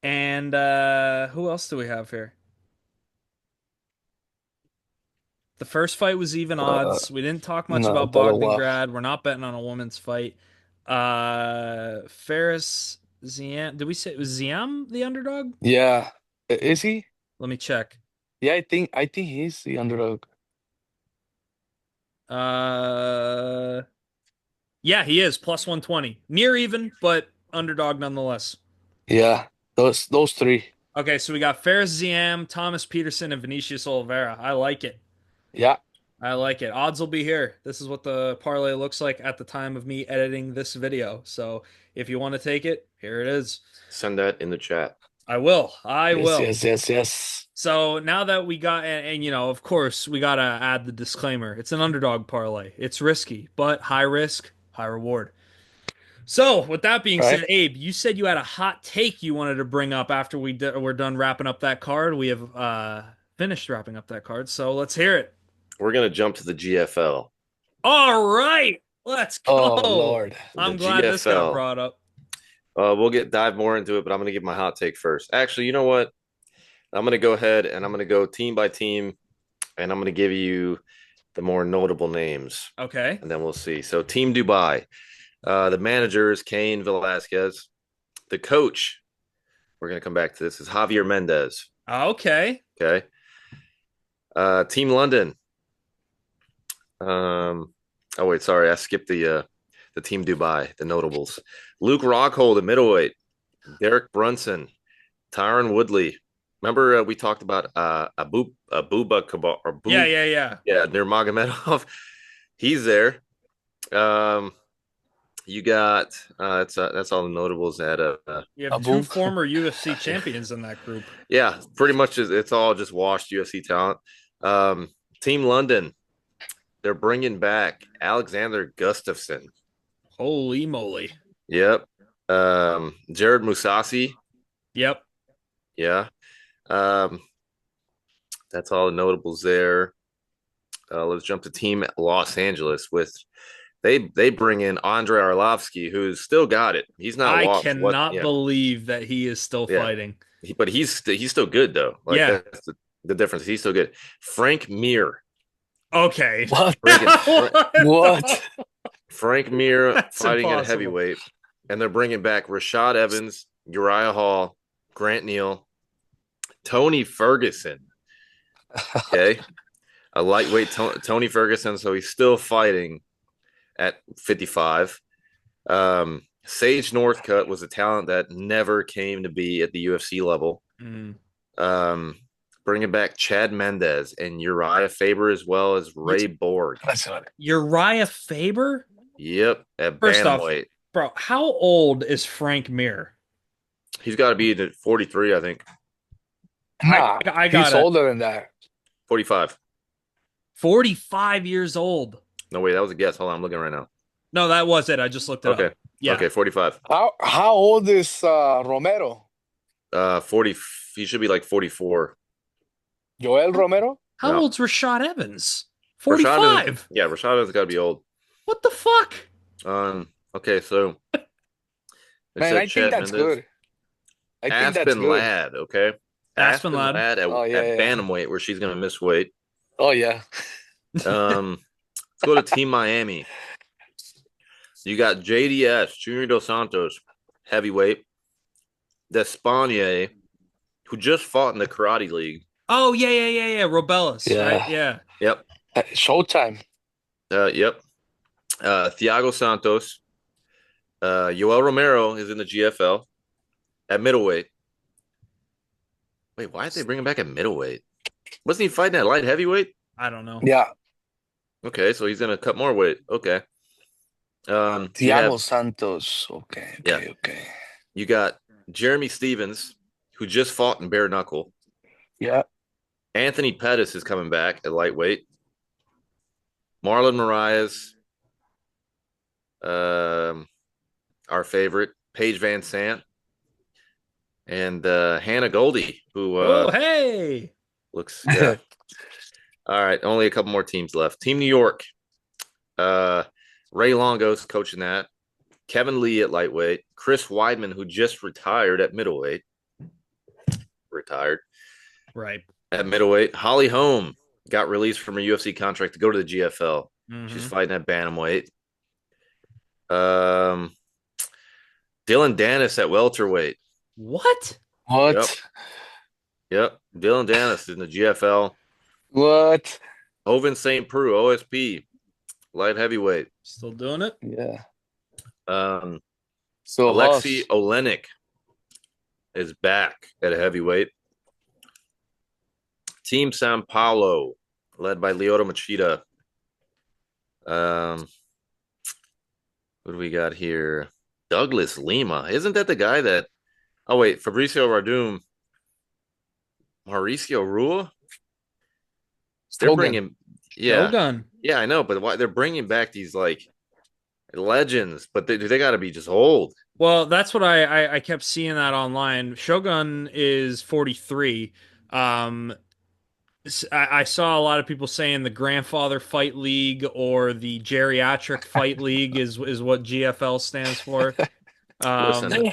And who else do we have here? The first fight was even Uh, odds. We didn't talk much no, about Delawa. Bogdangrad. We're not betting on a woman's fight. Ferris Ziam. Did we say it was Ziam the underdog? Yeah. Is he? Let me check. Yeah, I think he's the underdog. Uh, yeah, he is plus 120. Near even, but underdog nonetheless. Yeah. Those three. Okay, so we got Ferris Ziam, Thomas Peterson, and Vinicius Oliveira. I like it. Yeah. I like it. Odds will be here. This is what the parlay looks like at the time of me editing this video. So if you want to take it, here it is. Send that in the chat. I will. I Yes, will. yes, yes, yes. So now that we got, and, you know, of course, we got to add the disclaimer. It's an underdog parlay. It's risky, but high risk, high reward. So with that being Right? said, Abe, you said you had a hot take you wanted to bring up after we're done wrapping up that card. We have finished wrapping up that card. So let's hear it. We're gonna jump to the GFL. All right, let's Oh go. Lord. I'm The glad this got GFL. brought up. We'll dive more into it, but I'm gonna give my hot take first. Actually, you know what? I'm gonna go ahead and I'm gonna go team by team, and I'm gonna give you the more notable names, Okay. and then we'll see. So, Team Dubai. The manager is Kane Velasquez. The coach, we're gonna come back to this, is Javier Mendez. Okay. Okay. Team London. Oh wait, sorry, I skipped the Team Dubai, the notables. Luke Rockhold at middleweight. Derek Brunson, Tyron Woodley. Remember we talked about Abuba Kabar or Yeah, Boo, yeah, yeah. yeah, Nurmagomedov. He's there. Um, you got that's all the notables at You have two Abu. former UFC champions in that group. yeah, pretty much it's all just washed UFC talent. Um, Team London, they're bringing back Alexander Gustafsson. Holy moly. Yep. Jared Musasi. Yep. Yeah. Um, that's all the notables there. Let's jump to Team Los Angeles with they bring in Andre Arlovsky, who's still got it. He's not I lost. What? cannot Yeah, believe that he is still yeah. fighting. But he's still good though. Like Yeah. that's the difference. He's still good. Frank Mir, Okay. What? What? What? Frank Mir That's fighting at impossible. heavyweight, and they're bringing back Rashad Evans, Uriah Hall, Grant Neal, Tony Ferguson. Okay, a lightweight Tony Ferguson, so he's still fighting at 55. Sage Northcutt was a talent that never came to be at the UFC level. Mm. Bringing back Chad Mendez and Uriah Faber as well as Ray Borg. That's what. Uriah Faber? Yep, at First off, bantamweight. bro, how old is Frank Mir? He's got to be at 43, I think. Nah, I he's got it. older than that. 45. 45 years old. No, wait, that was a guess. Hold on, I'm looking right now. No, that was it. I just looked it Okay. up. Yeah. Okay, 45. How old is Romero? 40. He should be like 44. Joel Romero? How No. old's Rashad Evans? Rashad 45. yeah, Rashad has got to be old. What the fuck? Okay, so they Man, said I think Chad that's Mendez. good. I think that's Aspen good. Ladd, okay? Aspen Ladd. at Oh, yeah, yeah. bantamweight where she's going to miss weight. Oh yeah. Let's go to Team Miami. You got JDS, Junior Dos Santos, heavyweight. Despanier, who just fought in the Karate League. Oh, yeah. Robellis, Yeah. right? Yeah. Yep. Showtime. Yep. Thiago Santos. Yoel Romero is in the GFL at middleweight. Wait, why did they bring him back at middleweight? Wasn't he fighting at light heavyweight? I don't know. Yeah. Okay, so he's gonna cut more weight. Okay. Thiago Santos. Okay. Yeah. Okay. You got Jeremy Stevens, who just fought in bare knuckle. Yeah. Anthony Pettis is coming back at lightweight. Marlon Moraes, our favorite, Paige Van Sant, and Hannah Goldie, who Oh, hey. looks. Yeah. All right, only a couple more teams left. Team New York, Ray Longo's coaching that. Kevin Lee at lightweight. Chris Weidman, who just retired at middleweight, retired Right. at middleweight. Holly Holm got released from a UFC contract to go to the GFL. She's Mm-hmm. fighting at bantamweight. Um, Dylan Dennis at welterweight. What? Yep, What? yep. Dylan Dennis in the GFL. What? Oven St. Preux, OSP, light heavyweight. Still doing it? Yeah. Um, So Alexei Hoss. Olenek is back at a heavyweight. Team Sao Paulo, led by Lyoto Machida. What do we got here? Douglas Lima. Isn't that the guy that? Oh wait, Fabricio Wardum, Mauricio Rua. They're Hogan. bringing, yeah, Shogun. yeah, I know, but why they're bringing back these like legends? But they got to be just old. Well, that's what I kept seeing that online. Shogun is 43. Um, I saw a lot of people saying the grandfather fight league or the geriatric fight league is what GFL stands for. Listen, Um,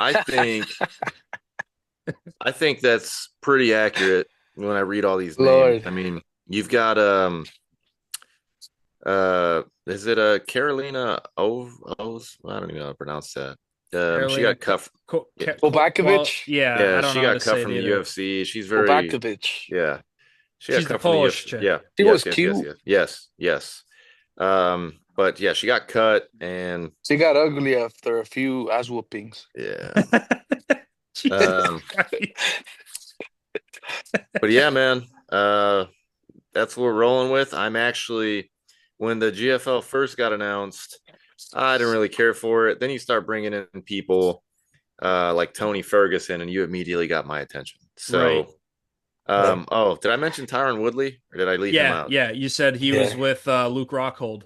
I think that's pretty accurate when I read all these names. Lord. I mean, you've got is it Carolina O's? I don't even know how to pronounce that. She Carolina, got cut. Kovacevic. yeah, I Yeah, don't she know how got to cut say it from the either. UFC. She's very, Kovacevic. yeah. She got She's the cut from the Polish UFC. chick. Yeah. She was cute. Yes. But yeah, she got cut and She got ugly after a few ass whoopings. yeah. Jesus Um, Christ. but yeah, man. That's what we're rolling with. I'm actually when the GFL first got announced, I didn't really care for it. Then you start bringing in people like Tony Ferguson, and you immediately got my attention. Right. So, oh, did I mention Tyron Woodley, or did I leave him Yeah, out? yeah. You said he was Yeah. with Luke Rockhold.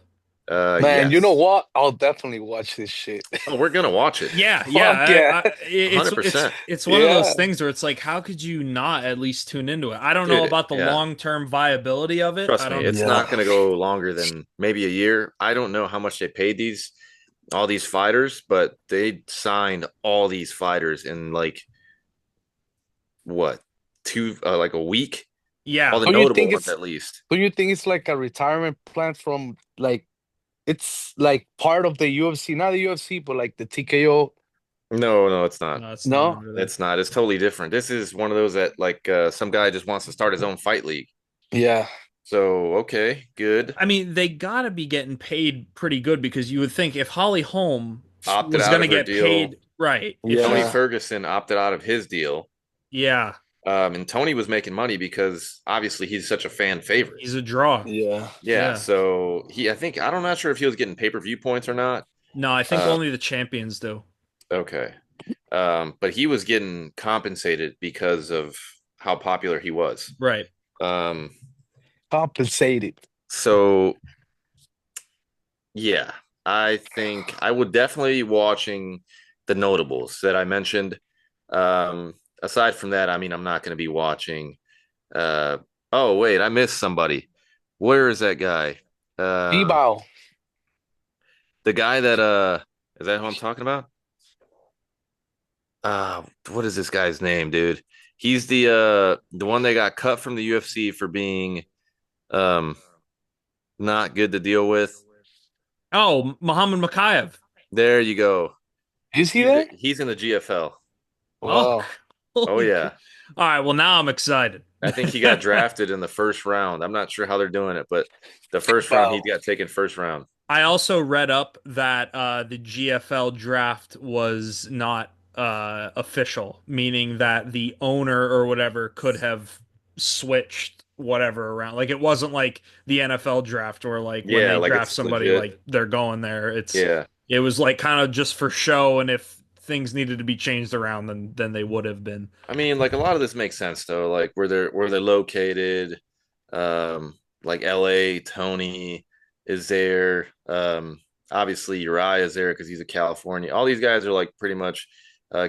Man, you know Yes. what? I'll definitely watch this shit. Oh, we're gonna watch it. Yeah, Fuck yeah. it's 100%. it's one of Yeah. those things where it's like, how could you not at least tune into it? I don't know Dude, about the yeah. long-term viability of it. Trust I me, don't. it's Yeah. not gonna go longer than maybe a year. I don't know how much they paid all these fighters, but they signed all these fighters in like what two like a week, all Yeah, the So you notable think ones it's at least. so you think it's like a retirement plan from like it's like part of the UFC, not the UFC, but like the TKO. No, it's not. no, it's not No? under there. It's not. It's totally different. This is one of those that like some guy just wants to start his own fight league. Yeah. So okay, good. I mean, they gotta be getting paid pretty good because you would think if Holly Holm Opted was out gonna of her get deal. paid, right? If Tony she's, Yeah. Ferguson opted out of his deal. yeah, And Tony was making money because obviously he's such a fan favorite. he's a draw. Yeah. Yeah, Yeah. so I think I'm not sure if he was getting pay-per-view points or not. No, I think Uh, only the champions do. okay. But he was getting compensated because of how popular he was. Right. Um, Compensated. so yeah, I think I would definitely be watching the notables that I mentioned. Aside from that, I mean, I'm not going to be watching. Uh, oh wait, I missed somebody. Where is that guy? Bebow. The guy that is that who I'm talking about? What is this guy's name, dude? He's the one that got cut from the UFC for being um not good to deal with. Oh, Muhammad Makayev. There you go. Is he there? He's in the GFL. Oh, Wow. Oh yeah. All right. Well, now I'm excited. I think he got drafted in the first round. I'm not sure how they're doing it, but the first round he Wow. got taken first round. I also read up that the GFL draft was not official, meaning that the owner or whatever could have switched whatever around. Like it wasn't like the NFL draft where like when Yeah, they like draft it's somebody, legit. like they're going there. Yeah. It was like kind of just for show, and if things needed to be changed around, then they would have been. I mean, like a lot of this makes sense though. Like where they're located, like LA, Tony is there. Obviously Uriah is there because he's a California. All these guys are like pretty much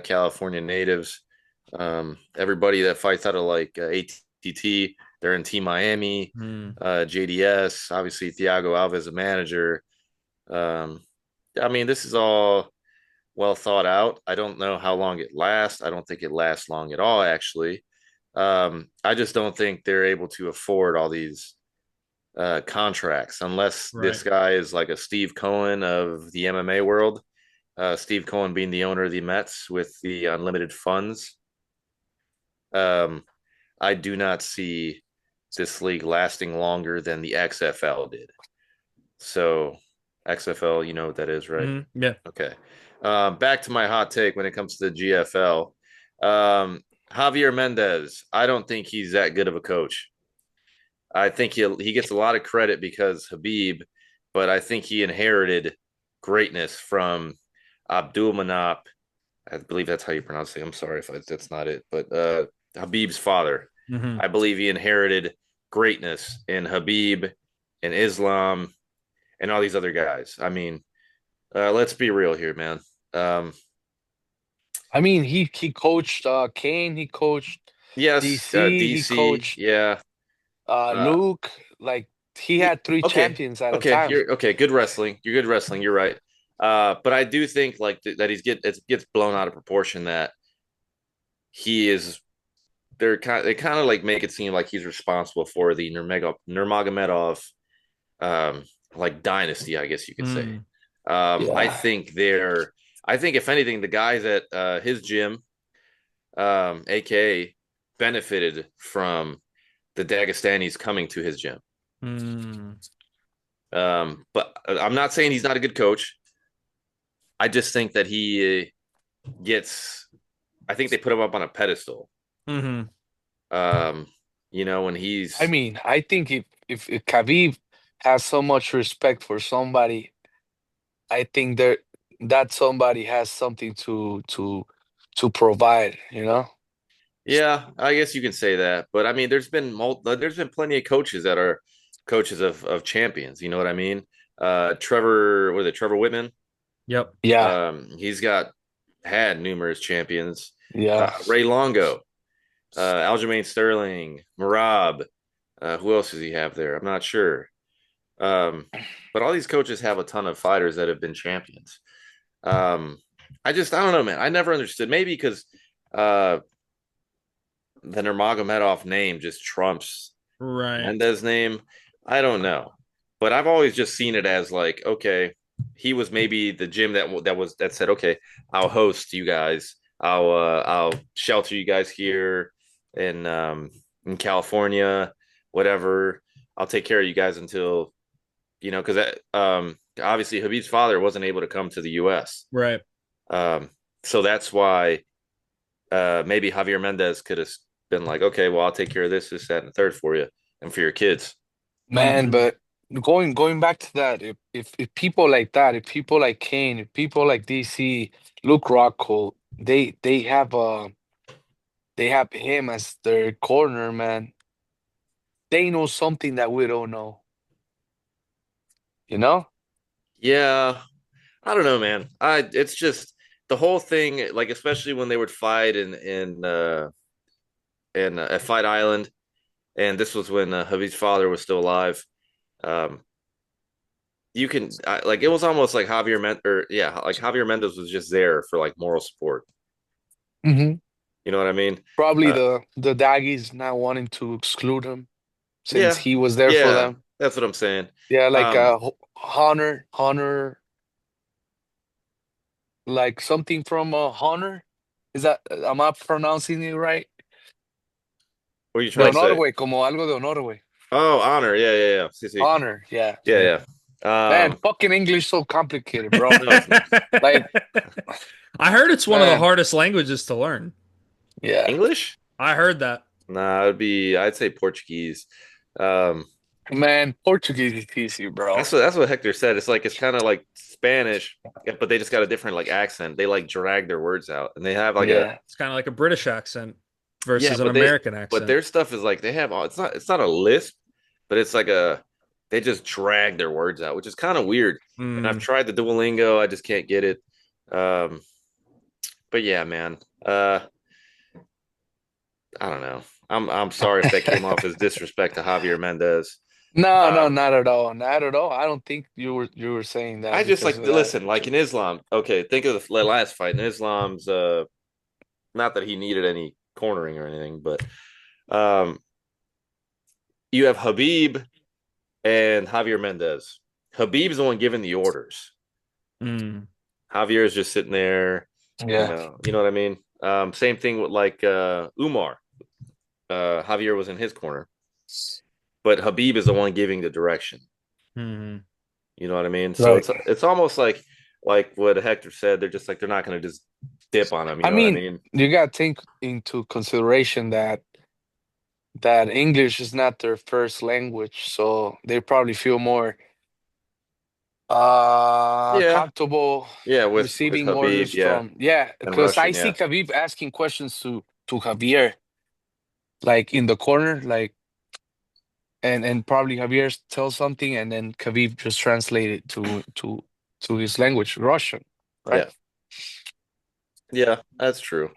California natives. Everybody that fights out of like ATT, they're in Team Miami. Hmm. JDS, obviously Thiago Alves, a manager. Um, I mean, this is all well thought out. I don't know how long it lasts. I don't think it lasts long at all, actually. I just don't think they're able to afford all these contracts unless this Right. guy is like a Steve Cohen of the MMA world. Steve Cohen being the owner of the Mets with the unlimited funds. Um, I do not see this league lasting longer than the XFL did. So, XFL, you know what that is, right? Yeah. Okay. Back to my hot take when it comes to the GFL. Javier Mendez, I don't think he's that good of a coach. I think he gets a lot of credit because Habib, but I think he inherited greatness from Abdul Manap. I believe that's how you pronounce it. I'm sorry if that's not it, but Habib's father. Hmm. I believe he inherited greatness in Habib and Islam and all these other guys. I mean, let's be real here, man. Um, I mean, he coached Kane, he coached yes, DC, he DC, coached yeah. Uh, Luke. Like he had three okay, champions at a okay, time. you're okay. Good wrestling. You're good wrestling. You're right. But I do think like that it gets blown out of proportion that he is. They kind of like make it seem like he's responsible for the Nurmagomedov like dynasty, I guess you could say. Mm. I Yeah. think I think if anything, the guys at his gym, aka benefited from the Dagestanis coming to his gym. Mm. But I'm not saying he's not a good coach. I just think that he gets. I think they put him up on a pedestal. Hmm. Um, when I he's mean, I think if Khabib has so much respect for somebody, I think that somebody has something to provide, you know? yeah, I guess you can say that. But I mean, there's been plenty of coaches that are coaches of champions. You know what I mean? Trevor Whitman? Yep. Yeah. He's got had numerous champions. Yeah. Ray Longo, Aljamain Sterling, Marab. Who else does he have there? I'm not sure. Um, but all these coaches have a ton of fighters that have been champions. Um, I don't know, man. I never understood. Maybe because uh, the Nurmagomedov name just trumps Right. Mendez name. I don't know, but I've always just seen it as like, okay, he was maybe the gym that said, okay, I'll host you guys. I'll shelter you guys here in California, whatever. I'll take care of you guys until because obviously Habib's father wasn't able to come to the U.S. Right. Um, so that's why maybe Javier Mendez could have been like, okay, well, I'll take care of this, that, and the third for you and for your kids. Man, Hmm. but going back to that, if people like that, if people like Kane, if people like DC, Luke Rockhold, they have him as their corner, man. They know something that we don't know, you know? Yeah, I don't know, man. It's just the whole thing, like especially when they would fight in at Fight Island, and this was when Habib's father was still alive. Um, like it was almost like like Javier Mendez was just there for like moral support. Hmm. You know what I mean? Probably Uh, the Daggies not wanting to exclude him since yeah, he was there for yeah, them. that's what I'm saying. Yeah, like Um, Hunter, like something from Hunter. Is that am I pronouncing it right? what are you De trying to honor, say? güey, como algo de honor, güey. Oh, honor. Yeah, yeah, yeah. See, see. Honor, yeah. Yeah, yeah. Man, fucking English so complicated, bro. No, it's not. Like, I heard it's one of the man, hardest languages to learn. yeah. English? I heard that. Nah, I'd say Portuguese. Um, Man, Portuguese is easy, bro. that's what Hector said. It's like it's kind of like Spanish, yeah, but they just got a different like accent. They like drag their words out, and they have like a Yeah. It's kind of like a British accent yeah, versus an American but accent. their stuff is like they have it's not a lisp, but it's like they just drag their words out, which is kind of weird. And I've Mm. tried the Duolingo, I just can't get it. Um, but yeah, man. I don't know. I'm sorry if that came off as disrespect to Javier Mendez. No, no, Um, not at all. Not at all. I don't think you were saying I that just because like of that. listen, like in Islam. Okay, think of the last fight in Islam's. Not that he needed any cornering or anything, but um, you have Habib and Javier Mendez. Habib's the one giving the orders. Mm. Javier is just sitting there, Yeah. you know what I mean? Same thing with like Umar. Javier was in his corner, but Habib is the one giving the direction. Mm. You know what I mean? So Right. it's almost like what Hector said. They're just like they're not going to just dip on him. You I know what I mean, mean? you got to take into consideration that English is not their first language, so they probably feel more Yeah, comfortable yeah. With receiving orders Habib, yeah, from, yeah, and because I Russian, see yeah, Khabib asking questions to Javier, like in the corner, like, and probably Javier tells something, and then Khabib just translate it to his language, Russian, right? yeah, yeah. That's true.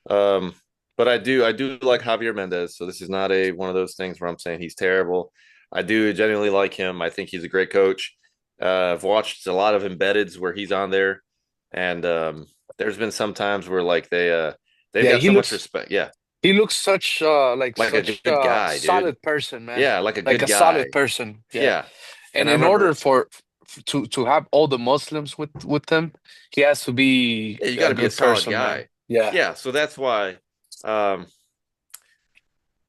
Um, but I do like Javier Mendez. So this is not a one of those things where I'm saying he's terrible. I do genuinely like him. I think he's a great coach. I've watched a lot of embeddeds where he's on there, and there's been some times where like they've Yeah, got so much respect. Yeah, he looks such like like a such good a guy, dude. solid person, man. Yeah, like a Like good a guy. solid person. Yeah. Yeah, and And I in order remember. for to have all the Muslims with them, he has to be Yeah, you got a to be a good solid person, man. guy. Yeah. Yeah, so that's why. Um,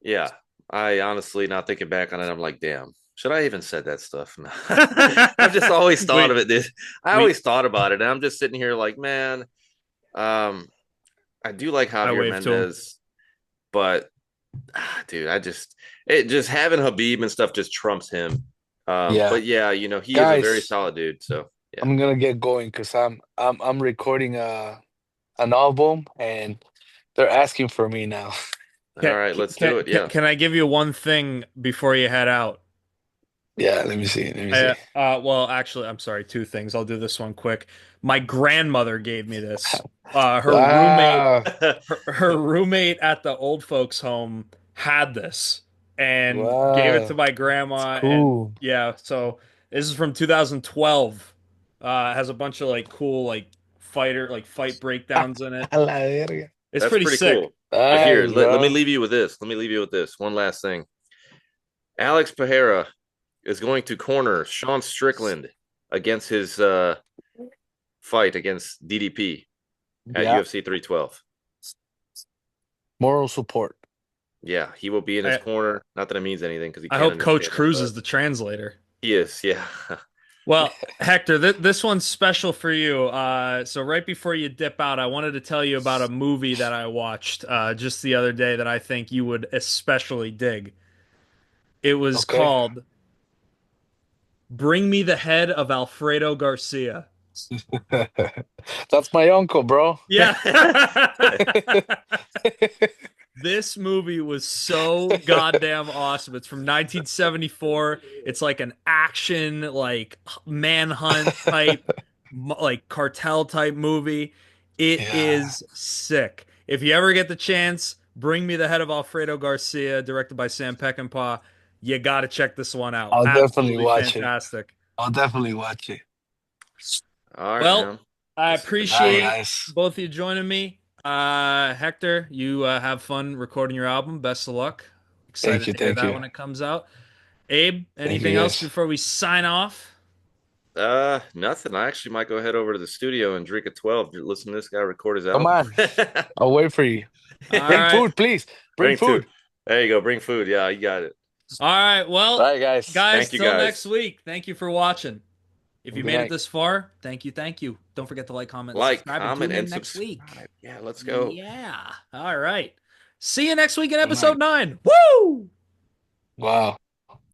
yeah, I honestly, not thinking back on it, I'm like, damn, should I even said that stuff? I've just always thought of we it. This, I we always thought about it, and I'm just sitting here like, man, um, I do like I Javier waved to him. Mendez, but dude, it just having Habib and stuff just trumps him. Yeah. But yeah, he is a very Guys, solid dude. So yeah. I'm gonna get going because I'm recording an album and they're asking for me now. All right, let's do it. Yeah. Can I give you one thing before you head out? Yeah, let me see. Let me see. Well, actually, I'm sorry, two things. I'll do this one quick. My grandmother gave me this. Her roommate, Wow. her roommate at the old folks' home had this and gave it to Wow. my It's grandma. And cool. yeah, so this is from 2012. It has a bunch of like cool fight breakdowns in it. A la verga. It's That's pretty pretty sick. cool. But here, Nice, let me bro. leave you with this. Let me leave you with this. One last thing. Alex Pereira is going to corner Sean Strickland against his fight against DDP at Yeah. UFC 312. Moral support. Yeah, he will be in his I, corner. Not that it means anything because he I can't hope Coach understand it, Cruz but is the translator. he is. Yeah. Well, Hector, this one's special for you. So right before you dip out, I wanted to tell you about a movie that I watched just the other day that I think you would especially dig. It was Okay. called Bring Me the Head of Alfredo Garcia. That's my uncle, bro. Yeah. This movie was so goddamn awesome. It's from 1974. It's like an action, like manhunt type, like cartel type movie. It Yeah, is sick. If you ever get the chance, Bring Me the Head of Alfredo Garcia, directed by Sam Peckinpah. You got to check this one out. I'll definitely Absolutely watch it. fantastic. I'll definitely watch it. All right, Well, man. I This has been All right, fun. appreciate guys. both of you joining me. Hector, you have fun recording your album. Best of luck. Thank Excited you. to hear Thank that you. when it comes out. Abe, Thank anything you, else guys. before we sign off? Nothing. I actually might go head over to the studio and drink a 12. Listen to this guy record his Come album. on. I'll wait for you. All Bring right. food, please. Bring Bring food. food. There you go. Bring food. Yeah, you got it. All right. All Well, right, guys. guys, Thank you till next guys. week. Thank you for watching. If you Good made it night. this far, thank you. Thank you. Don't forget to like, comment, and Like, subscribe, and comment, tune in and next week. subscribe. Yeah, let's go. Yeah. All right. See you next week in Good episode night. 9. Woo! Wow.